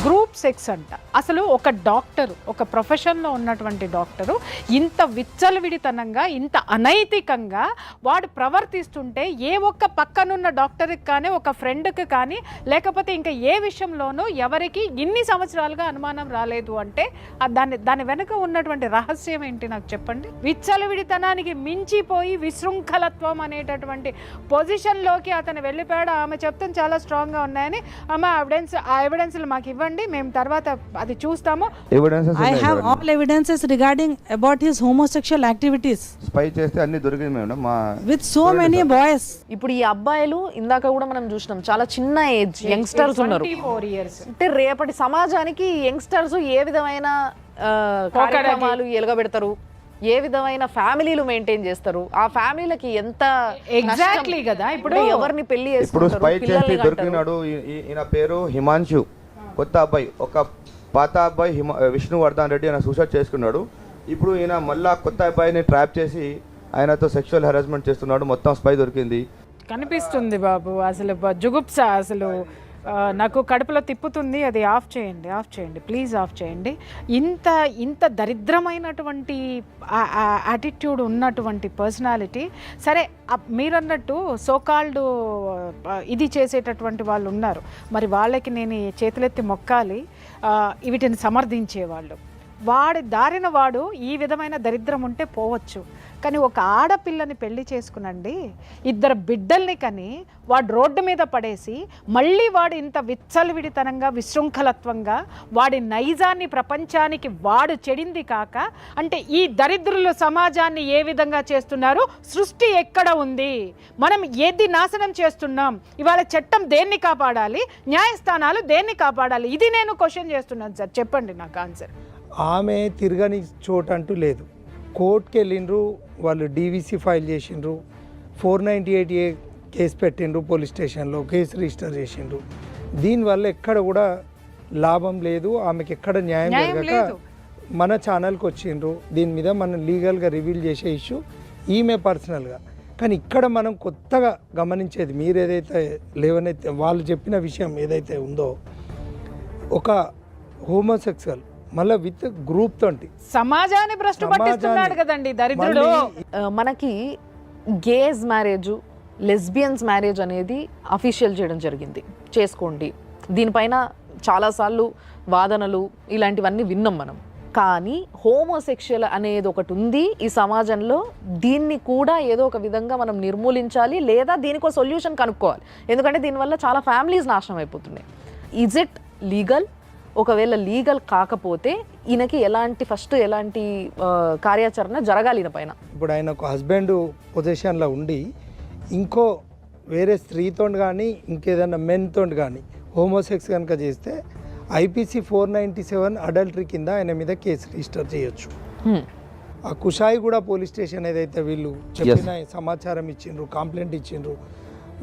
Speaker 4: Group sex అంట. అసలు ఒక డాక్టరు, ఒక ప్రొఫెషన్లో ఉన్నటువంటి డాక్టరు ఇంత విచ్చలవిడితనంగా, ఇంత అనైతికంగా వాడు ప్రవర్తిస్తుంటే ఏ ఒక్క పక్కనున్న డాక్టర్కి కానీ, ఒక ఫ్రెండ్కి కానీ, లేకపోతే ఇంకా ఏ విషయంలోనూ ఎవరికి ఇన్ని సంవత్సరాలుగా అనుమానం రాలేదు అంటే దాని వెనుక ఉన్నటువంటి రహస్యం ఏంటి నాకు చెప్పండి. విచ్చలవిడితనానికి మించిపోయి విశృంఖలత్వం అనేటటువంటి పొజిషన్లోకి అతను వెళ్ళిపోయాడు. ఆమె చెప్తాను చాలా స్ట్రాంగ్గా ఉన్నాయని, ఆ ఎవిడెన్స్లు మాకు ఇవ్వండి, మేము తర్వాత అది చూస్తాము.
Speaker 2: I have all evidences regarding about his homosexual activities.
Speaker 3: Spy చేస్తే అన్ని దొరికింది మేడం మా
Speaker 2: with so many boys.
Speaker 1: ఇప్పుడు ఈ అబ్బాయిలు ఇందాక కూడా మనం చూసినాం చాలా చిన్న ఏజ్ యంగ్స్టర్స్ ఉన్నారు.
Speaker 4: 24 years.
Speaker 1: అంటే రేపటి సమాజానికి యంగ్స్టర్స్ ఏ విధమైన కార్యక్రమాలు ఎలుగబెడతారు, ఏ విధమైన ఫ్యామిలీలు మెయింటైన్ చేస్తారు, ఆ ఫ్యామిలీలకి ఎంత
Speaker 4: ఎగ్జాక్ట్లీ కదా. ఇప్పుడు
Speaker 1: ఎవరిని పెళ్లి
Speaker 3: ఇప్పుడు స్పై చేసి
Speaker 1: చేసుకుంటారు,
Speaker 3: దొరికినాడు. ఈయన పేరు హిమాంశు, కొత్త అబ్బాయి. ఒక పాత అబ్బాయి విష్ణువర్ధన్ రెడ్డి ఆయన సూసైడ్ చేసుకున్నాడు. ఇప్పుడు ఈయన మళ్ళా కొత్త అబ్బాయిని ట్రాప్ చేసి ఆయనతో సెక్షువల్ హెరాస్మెంట్ చేస్తున్నాడు, మొత్తం స్పై దొరికింది.
Speaker 4: కనిపిస్తుంది బాబు, అసలు జుగుప్స, అసలు నాకు కడుపులో తిప్పుతుంది. అది ఆఫ్ చేయండి ప్లీజ్, ఆఫ్ చేయండి. ఇంత దరిద్రమైనటువంటి యాటిట్యూడ్ ఉన్నటువంటి పర్సనాలిటీ. సరే, మీరన్నట్టు సోకాల్డ్ ఇది చేసేటటువంటి వాళ్ళు ఉన్నారు, మరి వాళ్ళకి నేను చేతులెత్తి మొక్కాలి, వీటిని సమర్థించేవాళ్ళు. వాడి దారిన వాడు ఈ విధమైన దరిద్రం ఉంటే పోవచ్చు, కానీ ఒక ఆడపిల్లని పెళ్లి చేసుకునండి, 2 బిడ్డల్ని కని వాడు రోడ్డు మీద పడేసి మళ్ళీ వాడు ఇంత విచ్చలవిడితనంగా విశృంఖలత్వంగా వాడి నైజాన్ని ప్రపంచానికి వాడు చెడింది కాక, అంటే ఈ దరిద్రులు సమాజాన్ని ఏ విధంగా చేస్తున్నారు, సృష్టి ఎక్కడ ఉంది, మనం ఏది నాశనం చేస్తున్నాం, ఇవాళ చట్టం దేన్ని కాపాడాలి, న్యాయస్థానాలు దేన్ని కాపాడాలి, ఇది నేను క్వశ్చన్ చేస్తున్నాను సార్. చెప్పండి నాకు ఆన్సర్.
Speaker 5: ఆమె తిరగని చోటు అంటూ లేదు. కోర్టుకి వెళ్ళిండ్రు, వాళ్ళు డీవీసీ ఫైల్ చేసిండ్రు, 498A కేసు పెట్టిండ్రు, పోలీస్ స్టేషన్లో కేసు రిజిస్టర్ చేసిండ్రు. దీనివల్ల ఎక్కడ కూడా లాభం లేదు, ఆమెకి ఎక్కడ న్యాయం జరగక మన ఛానల్కి వచ్చిండ్రు. దీని మీద మనం లీగల్గా రివీల్ చేసే ఇష్యూ ఈమె పర్సనల్గా. కానీ ఇక్కడ మనం కొత్తగా గమనించేది, మీరు ఏదైతే లేవనైతే వాళ్ళు చెప్పిన విషయం ఏదైతే ఉందో, ఒక హోమోసెక్సువల్ మళ్ళీ విత్ గ్రూప్ తోటి
Speaker 4: సమాజాన్ని భ్రష్టు పట్టిస్తున్నాడు కదండి దరిద్రుడు.
Speaker 1: మనకి గేస్ మ్యారేజ్, లెస్బియన్స్ మ్యారేజ్ అనేది అఫీషియల్ చేయడం జరిగింది, చేసుకోండి. దీనిపైన చాలాసార్లు వాదనలు ఇలాంటివన్నీ విన్నాం మనం. కానీ హోమోసెక్షువల్ అనేది ఒకటి ఉంది ఈ సమాజంలో, దీన్ని కూడా ఏదో ఒక విధంగా మనం నిర్మూలించాలి, లేదా దీనికి ఒక సొల్యూషన్ కనుక్కోవాలి. ఎందుకంటే దీనివల్ల చాలా ఫ్యామిలీస్ నాశనం అయిపోతున్నాయి. Is it legal? ఒకవేళ లీగల్ కాకపోతే ఈయనకి ఎలాంటి కార్యాచరణ జరగాలి ఈయన పైన?
Speaker 5: ఇప్పుడు ఆయన ఒక హస్బెండ్ పొజిషన్లో ఉండి ఇంకో వేరే స్త్రీతో కానీ ఇంకేదైనా మెన్తో కానీ హోమోసెక్స్ కనుక చేస్తే IPC 497 అడల్టరీ కింద ఆయన మీద కేసు రిజిస్టర్ చేయొచ్చు. ఆ కుషాయిగూడ పోలీస్ స్టేషన్ ఏదైతే వీళ్ళు చెప్పిన సమాచారం ఇచ్చిండ్రు, కంప్లైంట్ ఇచ్చిండ్రు,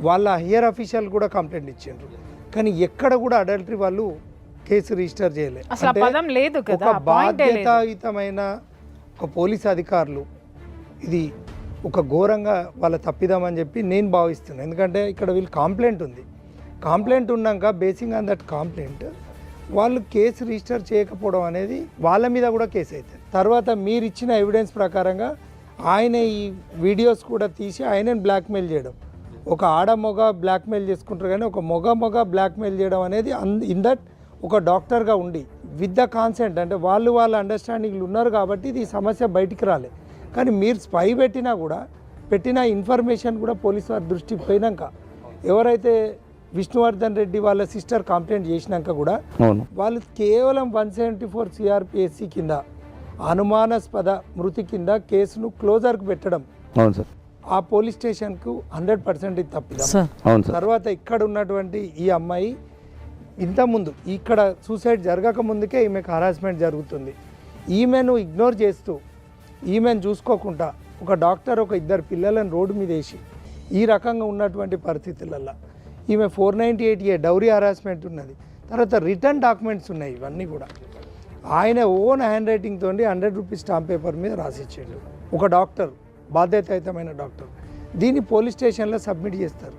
Speaker 5: వాళ్ళ హైయర్ అఫీషియల్ కూడా కంప్లైంట్ ఇచ్చిండ్రు, కానీ ఎక్కడ కూడా అడల్టరీ వాళ్ళు కేసు రిజిస్టర్ చేయలేదు. ఒక బాధ్యతాయుతమైన ఒక పోలీస్ అధికారులు ఇది ఒక ఘోరంగా వాళ్ళ తప్పిదామని చెప్పి నేను భావిస్తున్నాను. ఎందుకంటే ఇక్కడ వీళ్ళు కంప్లైంట్ ఉంది, కంప్లైంట్ ఉన్నాక బేసింగ్ ఆన్ దట్ కంప్లైంట్ వాళ్ళు కేసు రిజిస్టర్ చేయకపోవడం అనేది వాళ్ళ మీద కూడా కేసు అవుతుంది. తర్వాత మీరు ఇచ్చిన ఎవిడెన్స్ ప్రకారంగా ఆయన ఈ వీడియోస్ కూడా తీసి ఆయనని బ్లాక్మెయిల్ చేయడం, ఒక ఆడమొగ బ్లాక్మెయిల్ చేసుకుంటారు, కానీ ఒక మొగ బ్లాక్మెయిల్ చేయడం అనేది ఇన్ దట్ ఒక డాక్టర్గా ఉండి విత్ ద కాన్సెంట్, అంటే వాళ్ళ అండర్స్టాండింగ్లు ఉన్నారు కాబట్టి ఇది సమస్య బయటికి రాలేదు. కానీ మీరు స్పై పెట్టిన ఇన్ఫర్మేషన్ కూడా పోలీసు వారి దృష్టికి పోయినాక, ఎవరైతే విష్ణువర్ధన్ రెడ్డి వాళ్ళ సిస్టర్ కంప్లైంట్ చేసినాక కూడా వాళ్ళు కేవలం 174 CRPSC కింద అనుమానాస్పద మృతి కింద కేసును క్లోజర్కు పెట్టడం ఆ పోలీస్ స్టేషన్కు 100% తప్పిదం. తర్వాత ఇక్కడ ఉన్నటువంటి ఈ అమ్మాయి ఇంతకుముందు ఇక్కడ సూసైడ్ జరగక ముందుకే ఈమెకు హరాస్మెంట్ జరుగుతుంది. ఈమెను ఇగ్నోర్ చేస్తూ, ఈమెను చూసుకోకుండా ఒక డాక్టర్ ఒక 2 పిల్లలను రోడ్డు మీద వేసి ఈ రకంగా ఉన్నటువంటి పరిస్థితులలో ఈమె 498A డౌరీ హరాస్మెంట్ ఉన్నది. తర్వాత రిటర్న్ డాక్యుమెంట్స్ ఉన్నాయి, ఇవన్నీ కూడా ఆయన ఓన్ హ్యాండ్ రైటింగ్తో 100 రూపీస్ స్టాంప్ పేపర్ మీద రాసిచ్చాడు ఒక డాక్టర్, బాధ్యతాయుతమైన డాక్టర్. దీన్ని పోలీస్ స్టేషన్లో సబ్మిట్ చేస్తారు.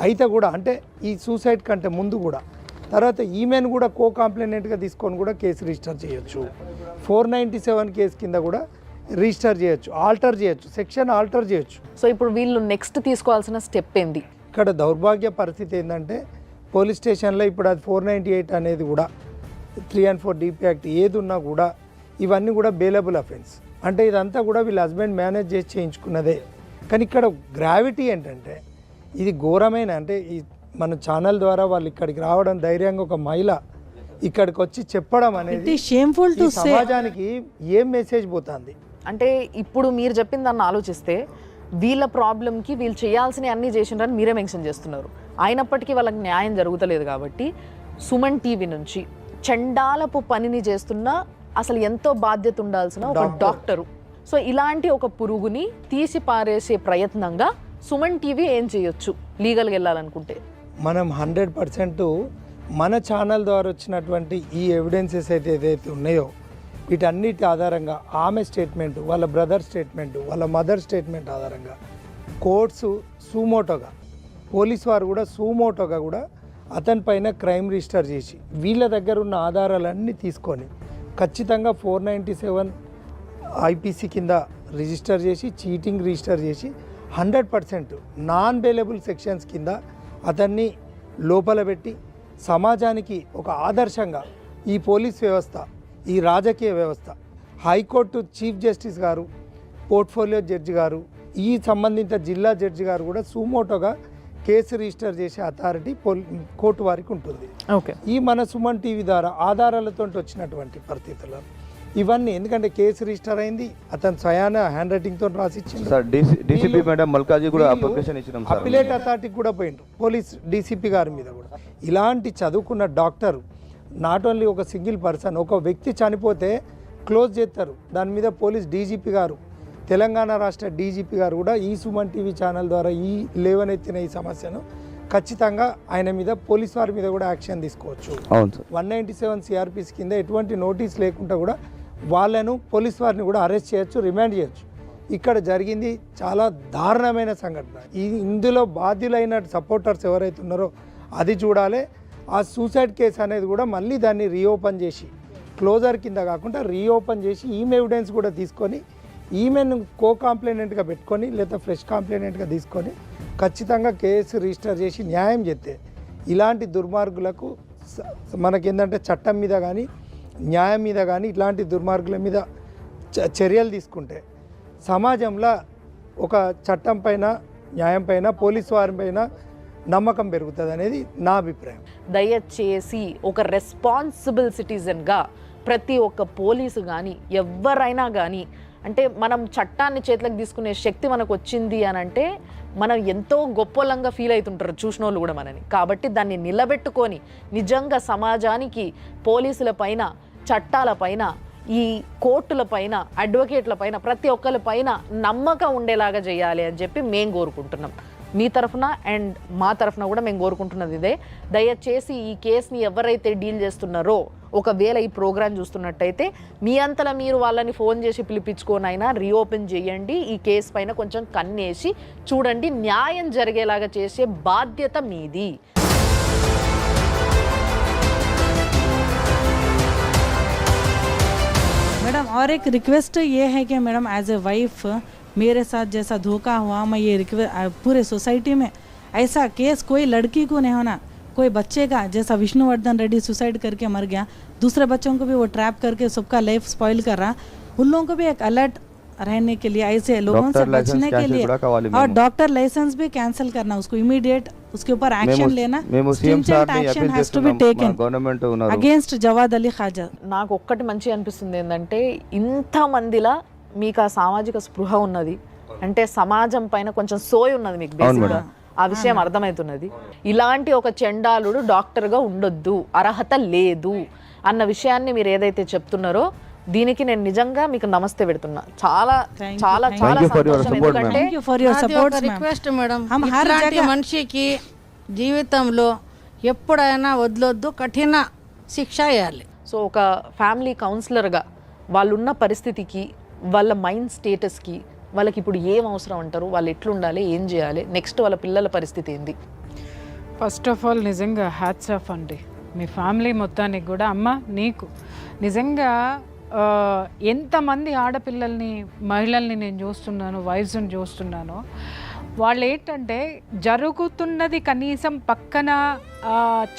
Speaker 5: అయితే కూడా అంటే ఈ సూసైడ్ కంటే ముందు కూడా, తర్వాత ఈమెను కూడా కో కంప్లైనెంట్గా తీసుకొని కూడా కేసు రిజిస్టర్ చేయొచ్చు. 497 కేసు కింద కూడా రిజిస్టర్ చేయొచ్చు, ఆల్టర్ చేయొచ్చు, సెక్షన్ ఆల్టర్ చేయొచ్చు.
Speaker 1: సో ఇప్పుడు వీళ్ళు నెక్స్ట్ తీసుకోవాల్సిన స్టెప్ ఏంది?
Speaker 5: ఇక్కడ దౌర్భాగ్య పరిస్థితి ఏంటంటే పోలీస్ స్టేషన్లో ఇప్పుడు అది 498 అనేది కూడా 3 and 4 DP యాక్ట్ ఏది ఉన్నా కూడా ఇవన్నీ కూడా బెయిలబుల్ అఫెన్స్. అంటే ఇదంతా కూడా వీళ్ళ హస్బెండ్ మేనేజ్ చేసి చేయించుకున్నదే. కానీ ఇక్కడ గ్రావిటీ ఏంటంటే ఇది ఘోరమైన, అంటే ఈ మన ఛానల్ ద్వారా వాళ్ళు ఇక్కడికి రావడం, ధైర్యంగా ఒక మహిళ ఇక్కడికి వచ్చి చెప్పడం అనేది సమాజానికి ఏం మెసేజ్ పోతుంది
Speaker 1: అంటే, ఇప్పుడు మీరు చెప్పిన దాన్ని ఆలోచిస్తే వీళ్ళ ప్రాబ్లంకి వీళ్ళు చేయాల్సిన అన్నీ చేసిండ్రని మీరే మెన్షన్ చేస్తున్నారు. అయినప్పటికీ వాళ్ళకి న్యాయం జరుగుతలేదు. కాబట్టి సుమన్ టీవీ నుంచి చండాలపు పనిని చేస్తున్న, అసలు ఎంతో బాధ్యత ఉండాల్సిన ఒక డాక్టరు, సో ఇలాంటి ఒక పురుగుని తీసి పారేసే ప్రయత్నంగా సుమన్ టీవీ ఏం చేయొచ్చు లీగల్గా వెళ్ళాలనుకుంటే?
Speaker 5: మనం 100% మన ఛానల్ ద్వారా వచ్చినటువంటి ఈ ఎవిడెన్సెస్ ఏదైతే ఉన్నాయో వీటన్నిటి ఆధారంగా ఆమె స్టేట్మెంట్, వాళ్ళ బ్రదర్ స్టేట్మెంట్, వాళ్ళ మదర్ స్టేట్మెంట్ ఆధారంగా కోర్ట్స్ సూమోటోగా, పోలీస్ వారు కూడా సూమోటోగా కూడా అతని పైన క్రైమ్ రిజిస్టర్ చేసి వీళ్ళ దగ్గర ఉన్న ఆధారాలన్నీ తీసుకొని ఖచ్చితంగా 497 ఐపీసీ కింద రిజిస్టర్ చేసి, చీటింగ్ రిజిస్టర్ చేసి 100% నాన్ బెయిలబుల్ సెక్షన్స్ కింద అతన్ని లోపల పెట్టి సమాజానికి ఒక ఆదర్శంగా ఈ పోలీస్ వ్యవస్థ, ఈ రాజకీయ వ్యవస్థ, హైకోర్టు చీఫ్ జస్టిస్ గారు, పోర్ట్ఫోలియో జడ్జి గారు, ఈ సంబంధిత జిల్లా జడ్జి గారు కూడా సుమోటోగా కేసు రిజిస్టర్ చేసే అథారిటీ కోర్టు వారికి ఉంటుంది.
Speaker 1: ఓకే,
Speaker 5: ఈ మన సుమన్ టీవీ ద్వారా ఆధారాలతో వచ్చినటువంటి పరిస్థితుల్లో ఇవన్నీ, ఎందుకంటే కేసు రిజిస్టర్ అయింది, అతను స్వయాన హ్యాండ్ రైటింగ్తో రాసిచ్చింది.
Speaker 3: సార్ డీసీపీ మేడం మల్కాజీ కూడా అప్లికేషన్ ఇచ్చినాం సార్.
Speaker 5: అపిలేట్ అథారిటీకి కూడా పోయిండ్రు, పోలీస్ డీసీపీ గారి మీద కూడా. ఇలాంటి చదువుకున్న డాక్టర్ నాట్ ఓన్లీ ఒక సింగిల్ పర్సన్, ఒక వ్యక్తి చనిపోతే క్లోజ్ చేస్తారు, దాని మీద పోలీస్ డీజీపీ గారు, తెలంగాణ రాష్ట్ర డీజీపీ గారు కూడా ఈ సుమన్ టీవీ ఛానల్ ద్వారా ఈ లేవనెత్తిన ఈ సమస్యను ఖచ్చితంగా ఆయన మీద, పోలీస్ వారి మీద కూడా యాక్షన్ తీసుకోవచ్చు.
Speaker 3: అవును సార్.
Speaker 5: 197 సిఆర్పిసి కింద ఎటువంటి నోటీస్ లేకుండా కూడా వాళ్ళను, పోలీస్ వారిని కూడా అరెస్ట్ చేయొచ్చు, రిమాండ్ చేయొచ్చు. ఇక్కడ జరిగింది చాలా దారుణమైన సంఘటన. ఇందులో బాధ్యులైన సపోర్టర్స్ ఎవరైతే ఉన్నారో అది చూడాలి. ఆ సూసైడ్ కేసు అనేది కూడా మళ్ళీ దాన్ని రీఓపెన్ చేసి, క్లోజర్ కింద కాకుండా రీఓపెన్ చేసి ఈమె ఎవిడెన్స్ కూడా తీసుకొని ఈమెను కో కాంప్లైనెంట్గా పెట్టుకొని లేదా ఫ్రెష్ కాంప్లైనెంట్గా తీసుకొని ఖచ్చితంగా కేసు రిజిస్టర్ చేసి న్యాయం చేస్తే ఇలాంటి దుర్మార్గులకు మనకేంటంటే చట్టం మీద కానీ న్యాయం మీద కానీ ఇట్లాంటి దుర్మార్గుల మీద చర్యలు తీసుకుంటే సమాజంలో ఒక చట్టం పైన, న్యాయం పైన, పోలీసు వారి పైన నమ్మకం పెరుగుతుంది అనేది నా అభిప్రాయం.
Speaker 1: దయచేసి ఒక రెస్పాన్సిబుల్ సిటిజన్గా ప్రతి ఒక్క పోలీసు కానీ ఎవరైనా కానీ, అంటే మనం చట్టాన్ని చేతులకు తీసుకునే శక్తి మనకు వచ్చింది అని అంటే మనం ఎంతో గొప్పలంగా ఫీల్ అవుతుంటారు చూసిన వాళ్ళు కూడా మనని. కాబట్టి దాన్ని నిలబెట్టుకొని నిజంగా సమాజానికి పోలీసుల పైన, చట్టాల పైన, ఈ కోర్టుల పైన, అడ్వకేట్ల పైన, ప్రతి ఒక్కరి పైన నమ్మకం ఉండేలాగా చేయాలి అని చెప్పి మేము కోరుకుంటున్నాం. మీ తరఫున అండ్ మా తరఫున కూడా మేము కోరుకుంటున్నది ఇదే. దయచేసి ఈ కేసుని ఎవరైతే డీల్ చేస్తున్నారో, ఒకవేళ ఈ ప్రోగ్రామ్ చూస్తున్నట్టయితే మీ అంతలా మీరు వాళ్ళని ఫోన్ చేసి పిలిపించుకోనైనా రీఓపెన్ చేయండి. ఈ కేసు పైన కొంచెం కన్నేసి చూడండి, న్యాయం జరిగేలాగా చేసే బాధ్యత మీది.
Speaker 2: मैडम और एक रिक्वेस्ट ये है कि मैडम एज ए वाइफ मेरे साथ जैसा धोखा हुआ, मैं ये पूरे सोसाइटी में ऐसा केस कोई लड़की को नहीं होना, कोई बच्चे का जैसा विष्णुवर्धन रेड्डी सुसाइड करके मर गया, दूसरे बच्चों को भी वो ट्रैप करके सबका लाइफ स्पॉइल कर रहा, उन लोगों को भी एक अलर्ट रहने के लिए, ऐसे लोगों से बचने के लिए, और डॉक्टर लाइसेंस भी कैंसिल करना, उसको इमीडिएट उसके ऊपर एक्शन लेना, stringent action has to be taken against Javad Ali Khaja.
Speaker 1: నాకు ఒక్కటి మంచి అనిపిస్తుంది ఏంటంటే, ఇంతమందిలా మీకు ఆ సామాజిక స్పృహ ఉన్నది, అంటే సమాజం పైన కొంచెం సోయి ఉన్నది మీకు బేసిక్గా, ఆ విషయం అర్థమవుతున్నది. ఇలాంటి ఒక చెండాలుడు డాక్టర్గా ఉండొద్దు, అర్హత లేదు అన్న విషయాన్ని మీరు ఏదైతే చెప్తున్నారో దీనికి నేను నిజంగా మీకు నమస్తే పెడుతున్నా. చాలా చాలా చాలా సంతోషం. ఎందుకంటే
Speaker 6: రిక్వెస్ట్ మేడం, ఇలాంటి మనిషికి జీవితంలో ఎప్పుడైనా వదలొద్దు, కఠిన శిక్ష వేయాలి.
Speaker 1: సో ఒక ఫ్యామిలీ కౌన్సిలర్గా వాళ్ళున్న పరిస్థితికి, వాళ్ళ మైండ్ స్టేటస్కి, వాళ్ళకి ఇప్పుడు ఏం అవసరం అంటారు, వాళ్ళు ఎట్లుండాలి, ఏం చేయాలి, నెక్స్ట్ వాళ్ళ పిల్లల పరిస్థితి ఏంది?
Speaker 4: ఫస్ట్ ఆఫ్ ఆల్ నిజంగా హ్యాట్స్ ఆఫ్ అండి మీ ఫ్యామిలీ మొత్తానికి కూడా. అమ్మ నీకు నిజంగా ఎంతమంది ఆడపిల్లల్ని, మహిళల్ని నేను చూస్తున్నాను, వైఫ్స్ని చూస్తున్నాను, వాళ్ళు ఏంటంటే జరుగుతున్నది కనీసం పక్కన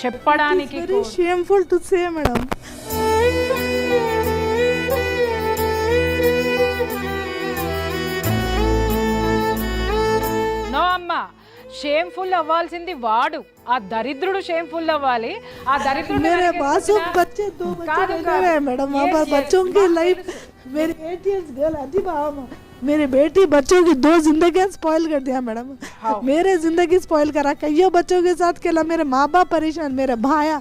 Speaker 4: చెప్పడానికి
Speaker 2: shameful to say madam.
Speaker 4: No అమ్మా, షేమ్ఫుల్ అవ్వాల్సింది వాడు, ఆ దరిద్రుడు షేమ్ఫుల్ అవ్వాలి. ఆ దరిద్రుడు
Speaker 2: मेरे मासूम बच्चे 2 बच्चे रह गए मैडम, हमारे बच्चों की लाइफ, मेरी 8 years गर्ल अजीब, मेरी बेटी बच्चों की 2 जिंदगियां स्पॉइल कर दिया मैडम. मेरे जिंदगी स्पॉइल करा, कईयों बच्चों के साथ खेला, मेरे माँ बाप परेशान, मेरे भाया,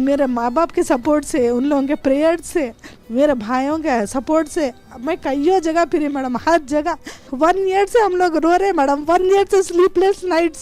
Speaker 2: मेरे माँ बाप के सपोर्ट से, उन लोगों के प्रेयर से, मेरे भाइयों के सपोर्ट से मैं कईयों जगह फिरे मैडम, हर जगह 1 year से हम लोग रो रहे मैडम, 1 year से स्लीपलेस नाइट्स,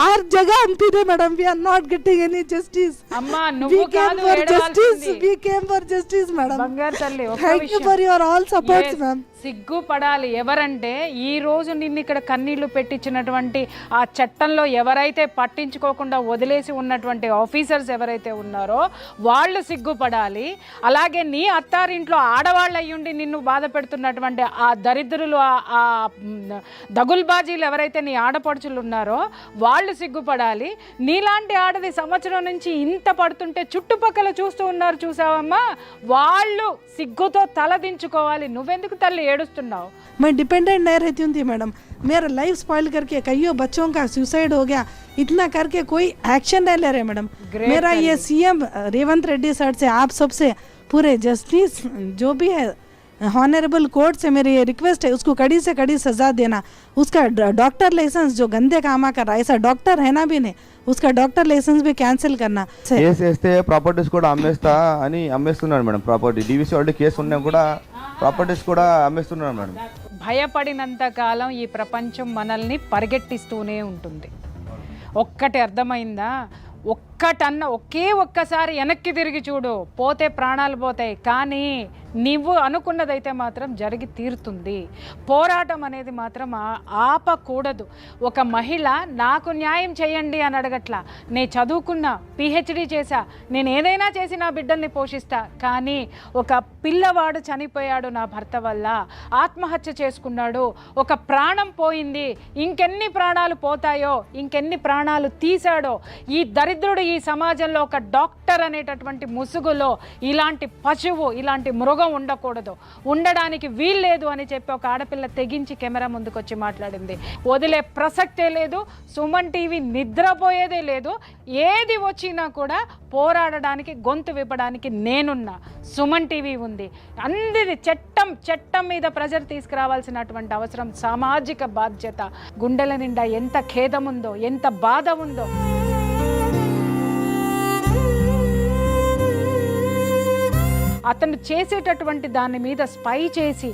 Speaker 2: हर जगह हम फिरे madam. We are not getting any justice.
Speaker 4: అమ్మా నువ్వు కాదు ఏడవాల్సింది.
Speaker 2: We came for justice madam.
Speaker 4: బంగారు తల్లి ఒక్క
Speaker 2: Thank you
Speaker 4: విషయం.
Speaker 2: for your all supports
Speaker 4: Yes.
Speaker 2: Ma'am.
Speaker 4: సిగ్గుపడాలి. ఎవరంటే ఈ రోజు నిన్ను ఇక్కడ కన్నీళ్లు పెట్టించినటువంటి ఆ చట్టంలో ఎవరైతే పట్టించుకోకుండా వదిలేసి ఉన్నటువంటి ఆఫీసర్స్ ఎవరైతే ఉన్నారో వాళ్ళు సిగ్గుపడాలి. అలాగే నీ అత్తారింట్లో ఆడవాళ్ళు అయ్యుండి నిన్ను బాధ పెడుతున్నటువంటి ఆ దరిద్రులు, ఆ దగుల్బాజీలు ఎవరైతే నీ ఆడపడుచులు ఉన్నారో వాళ్ళు సిగ్గుపడాలి. నీలాంటి ఆడది సంవత్సరం నుంచి ఇంత పడుతుంటే చుట్టుపక్కల చూస్తూ ఉన్నారు చూసావమ్మా, వాళ్ళు సిగ్గుతో తలదించుకోవాలి. నువ్వెందుకు తల్లి ఏడుస్తున్నావు?
Speaker 2: मैं डिपेंडेंट नहीं रहती हूँ थी मैडम, मेरा लाइफ स्पॉइल करके कईयों बच्चों का सुसाइड हो गया, इतना करके कोई एक्शन नहीं ले रहे मैडम. मेरा ये सीएम रेवंत रेड्डी सर से, आप सबसे पूरे जस्टिस जो भी है हॉनरेबल कोर्ट से मेरी ये रिक्वेस्ट है, उसको कड़ी से कड़ी सजा देना. उसका डॉक्टर लाइसेंस जो गंदे कामा कर रहा है, ऐसा डॉक्टर है ना भी नहीं, उसका डॉक्टर लाइसेंस भी कैंसिल करना.
Speaker 3: కేసు వేస్తే ప్రాపర్టీస్ కూడా అమ్మేస్తా అని అమ్మేస్తున్నాడు మేడం. ప్రాపర్టీ డీవీసీ వాళ్ళు కేసు ఉన్నా కూడా ప్రాపర్టీస్ కూడా అమ్మేస్తున్నాడు మేడం.
Speaker 4: భయపడినంత కాలం ఈ ప్రపంచం మనల్ని పరిగెట్టిస్తూనే ఉంటుంది. ఒక్కటి అర్థమైందా? ఒక్కసారి వెనక్కి తిరిగి చూడు, పోతే ప్రాణాలు పోతాయి, కానీ నువ్వు అనుకున్నదైతే మాత్రం జరిగి తీరుతుంది. పోరాటం అనేది మాత్రం ఆపకూడదు. ఒక మహిళ నాకు న్యాయం చేయండి అని అడగట్లా. నేను చదువుకున్నా, పిహెచ్డి చేశా, నేను ఏదైనా చేసి నా బిడ్డల్ని పోషిస్తా, కానీ ఒక పిల్లవాడు చనిపోయాడు నా భర్త వల్ల, ఆత్మహత్య చేసుకున్నాడు, ఒక ప్రాణం పోయింది, ఇంకెన్ని ప్రాణాలు పోతాయో, ఇంకెన్ని ప్రాణాలు తీశాడో, ఈ దరిద్రుడు ఈ సమాజంలో ఒక డాక్టర్ అనేటటువంటి ముసుగులో ఇలాంటి పశువు, ఇలాంటి మృగం ఉండకూడదు, ఉండడానికి వీల్లేదు అని చెప్పి ఒక ఆడపిల్ల తెగించి కెమెరా ముందుకు వచ్చి మాట్లాడింది. వదిలే ప్రసక్తే లేదు. సుమన్ టీవీ నిద్రపోయేదే లేదు. ఏది వచ్చినా కూడా పోరాడడానికి, గొంతు విప్పడానికి నేనున్నా. సుమన్ టీవీ ఉంది. అందరి చట్టం మీద ప్రెజర్ తీసుకురావాల్సినటువంటి అవసరం, సామాజిక బాధ్యత. గుండెల నిండా ఎంత ఖేదం ఉందో, ఎంత బాధ ఉందో. అతను చేసేటటువంటి దాని మీద స్పై చేసి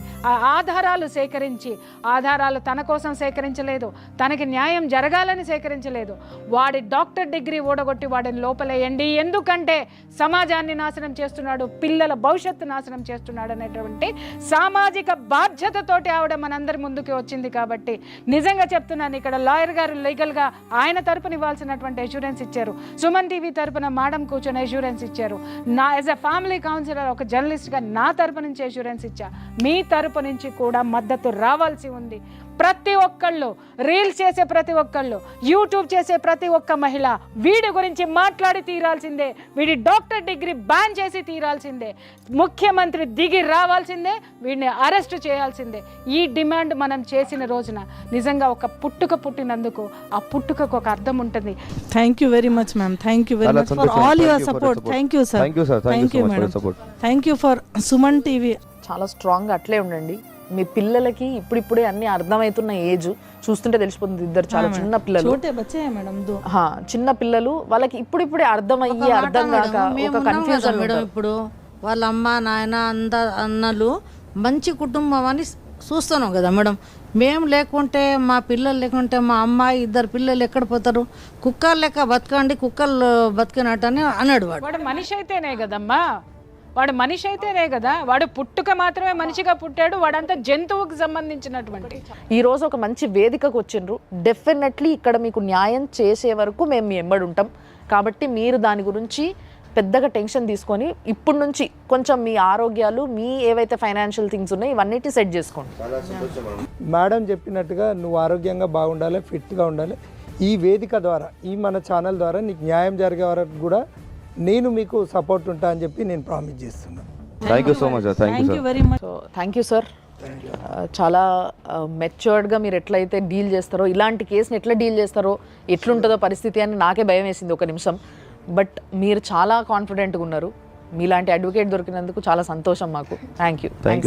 Speaker 4: ఆధారాలు సేకరించి, ఆధారాలు తన కోసం సేకరించలేదు, తనకి న్యాయం జరగాలని సేకరించలేదు. వాడి డాక్టర్ డిగ్రీ ఓడగొట్టి వాడిని లోపలేయండి, ఎందుకంటే సమాజాన్ని నాశనం చేస్తున్నాడు, పిల్లల భవిష్యత్తు నాశనం చేస్తున్నాడు అనేటువంటి సామాజిక బాధ్యతతోటి ఆవిడ మనందరి ముందుకు వచ్చింది. కాబట్టి నిజంగా చెప్తున్నాను, ఇక్కడ లాయర్ గారు లీగల్గా ఆయన తరపున ఇవ్వాల్సినటువంటి అష్యూరెన్స్ ఇచ్చారు. సుమన్ టీవీ తరపున మేడం కూర్చొని అష్యూరెన్స్ ఇచ్చారు. నా యాజ్ ఎ ఫ్యామిలీ కౌన్సిలర్, ఒక జర్నలిస్ట్గా నా తరపు నుంచి అష్యూరెన్స్ ఇచ్చా. మీ తరపు నుంచి కూడా మద్దతు రావాల్సి ఉంది. ప్రతి ఒక్కళ్ళు, రీల్స్ చేసే ప్రతి ఒక్కళ్ళు, యూట్యూబ్ చేసే ప్రతి ఒక్క మహిళ వీడి గురించి మాట్లాడి తీరాల్సిందే. వీడి డాక్టర్ డిగ్రీ బ్యాన్ చేసి తీరాల్సిందే. ముఖ్యమంత్రి దిగి రావాల్సిందే. వీడిని అరెస్ట్ చేయాల్సిందే. ఈ డిమాండ్ మనం చేసిన రోజున నిజంగా ఒక పుట్టుక పుట్టినందుకు ఆ పుట్టుకకు ఒక అర్థం ఉంటుంది.
Speaker 2: Thank you very much ma'am. Thank you very much for all your support. Thank you sir. Thank you madam. Thank you for Suman TV.
Speaker 1: చాలా స్ట్రాంగ్గా అట్లే ఉండండి. మీ పిల్లలకి ఇప్పుడిప్పుడే అన్ని అర్థమవుతున్న ఏజ్ చూస్తుంటే తెలిసిపోతుంది. ఇద్దరు చాలా చిన్న పిల్లలు, చిన్న పిల్లలు, వాళ్ళకి ఇప్పుడిప్పుడే అర్థమయ్యి అర్థం కాక ఒక కన్ఫ్యూజన్
Speaker 6: మేడం. ఇప్పుడు వాళ్ళ అమ్మ నాయన అన్నలు మంచి కుటుంబం అని చూస్తున్నాం కదా మేడం. మేము లేకుంటే, మా పిల్లలు లేకుంటే, మా అమ్మాయి 2 పిల్లలు ఎక్కడ పోతారు? కుక్కలు లెక్క బతకండి, కుక్కలు బతికినట్టు అని అన్నాడు.
Speaker 4: వాడు మనిషి అయితేనే కదమ్మా, వాడు మనిషి అయితేనే కదా. వాడు పుట్టుక మాత్రమే మనిషిగా పుట్టాడు, వాడంతా జంతువుకి సంబంధించినటువంటి.
Speaker 1: ఈరోజు ఒక మంచి వేదికకు వచ్చిండ్రు. డెఫినెట్లీ ఇక్కడ మీకు న్యాయం చేసే వరకు మేము మీ ఎంబడి ఉంటాం. కాబట్టి మీరు దాని గురించి పెద్దగా టెన్షన్ తీసుకొని ఇప్పటి నుంచి కొంచెం మీ ఆరోగ్యాలు, మీ ఏవైతే ఫైనాన్షియల్ థింగ్స్ ఉన్నాయో ఇవన్నిటి సెట్ చేసుకోండి.
Speaker 5: మేడం చెప్పినట్టుగా నువ్వు ఆరోగ్యంగా బాగుండాలి, ఫిట్గా ఉండాలి. ఈ వేదిక ద్వారా, ఈ మన ఛానల్ ద్వారా నీకు న్యాయం జరిగే వరకు కూడా నేను మీకు సపోర్ట్ ఉంటా అని చెప్పి నేను ప్రామిస్ చేస్తున్నాను.
Speaker 3: Thank you so much.
Speaker 2: Thank you very much.
Speaker 1: So thank you sir. చాలా మెచ్యూర్డ్గా మీరు ఎట్లయితే డీల్ చేస్తారో, ఇలాంటి కేసుని ఎట్లా డీల్ చేస్తారో, ఎట్లుంటుందో పరిస్థితి అని నాకే భయం వేసింది ఒక నిమిషం. బట్ మీరు చాలా కాన్ఫిడెంట్గా ఉన్నారు. మీలాంటి అడ్వకేట్ దొరికినందుకు చాలా సంతోషం మాకు. Thank you.
Speaker 2: Thank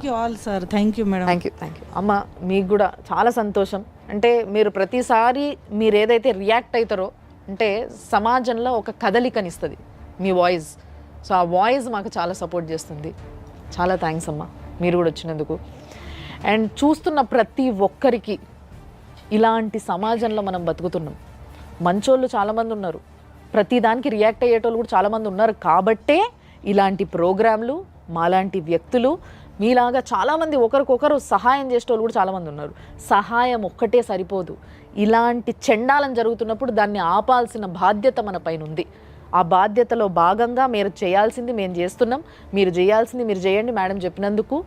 Speaker 2: you all sir. Thank you madam.
Speaker 1: Thank you. అమ్మ, మీకు కూడా చాలా సంతోషం. అంటే మీరు ప్రతిసారి మీరు ఏదైతే రియాక్ట్ అవుతారో, అంటే సమాజంలో ఒక కదలికనిస్తుంది మీ వాయిస్. సో ఆ వాయిస్ మాకు చాలా సపోర్ట్ చేస్తుంది. చాలా థ్యాంక్స్ అమ్మా మీరు కూడా వచ్చినందుకు. అండ్ చూస్తున్న ప్రతి ఒక్కరికి ఇలాంటి సమాజంలో మనం బతుకుతున్నాం. మంచోళ్ళు చాలామంది ఉన్నారు, ప్రతిదానికి రియాక్ట్ అయ్యేటోళ్ళు కూడా చాలామంది ఉన్నారు. కాబట్టే ఇలాంటి ప్రోగ్రాంలు, మాలాంటి వ్యక్తులు, మీలాగా చాలామంది ఒకరికొకరు సహాయం చేసేటోళ్ళు కూడా చాలామంది ఉన్నారు. సహాయం ఒక్కటే సరిపోదు, ఇలాంటి చెండాలం జరుగుతున్నప్పుడు దాన్ని ఆపాల్సిన బాధ్యత మన పైన ఉంది. ఆ బాధ్యతలో భాగంగా మీరు చేయాల్సింది మేము చేస్తున్నాం, మీరు చేయాల్సింది మీరు చేయండి. మేడం చెప్పినందుకు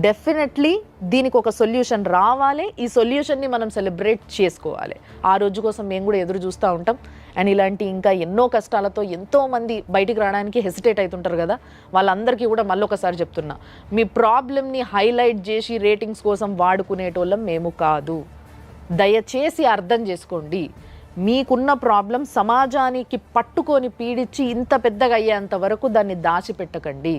Speaker 1: డెఫినెట్లీ దీనికి ఒక సొల్యూషన్ రావాలి. ఈ సొల్యూషన్ని మనం సెలబ్రేట్ చేసుకోవాలి. ఆ రోజు కోసం మేము కూడా ఎదురు చూస్తూ ఉంటాం. అండ్ ఇలాంటి ఇంకా ఎన్నో కష్టాలతో ఎంతోమంది బయటికి రావడానికి హెసిటేట్ అవుతుంటారు కదా, వాళ్ళందరికీ కూడా మళ్ళొకసారి చెప్తున్నా, మీ ప్రాబ్లమ్ని హైలైట్ చేసి రేటింగ్స్ కోసం వాడుకునేటోళ్ళం మేము కాదు. దయచేసి అర్థం చేసుకోండి, మీకున్న ప్రాబ్లం సమాజానికి పట్టుకొని పీడించి ఇంత పెద్దగా అయ్యేంత వరకు దాన్ని దాచిపెట్టకండి.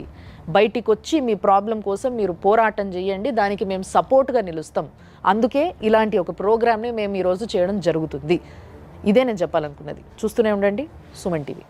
Speaker 1: బయటికి వచ్చి మీ ప్రాబ్లం కోసం మీరు పోరాటం చేయండి, దానికి మేము సపోర్ట్గా నిలుస్తాం. అందుకే ఇలాంటి ఒక ప్రోగ్రామ్ని మేము ఈరోజు చేయడం జరుగుతుంది. ఇదే నేను చెప్పాలనుకున్నది. చూస్తూనే ఉండండి సుమన్ టీవీ.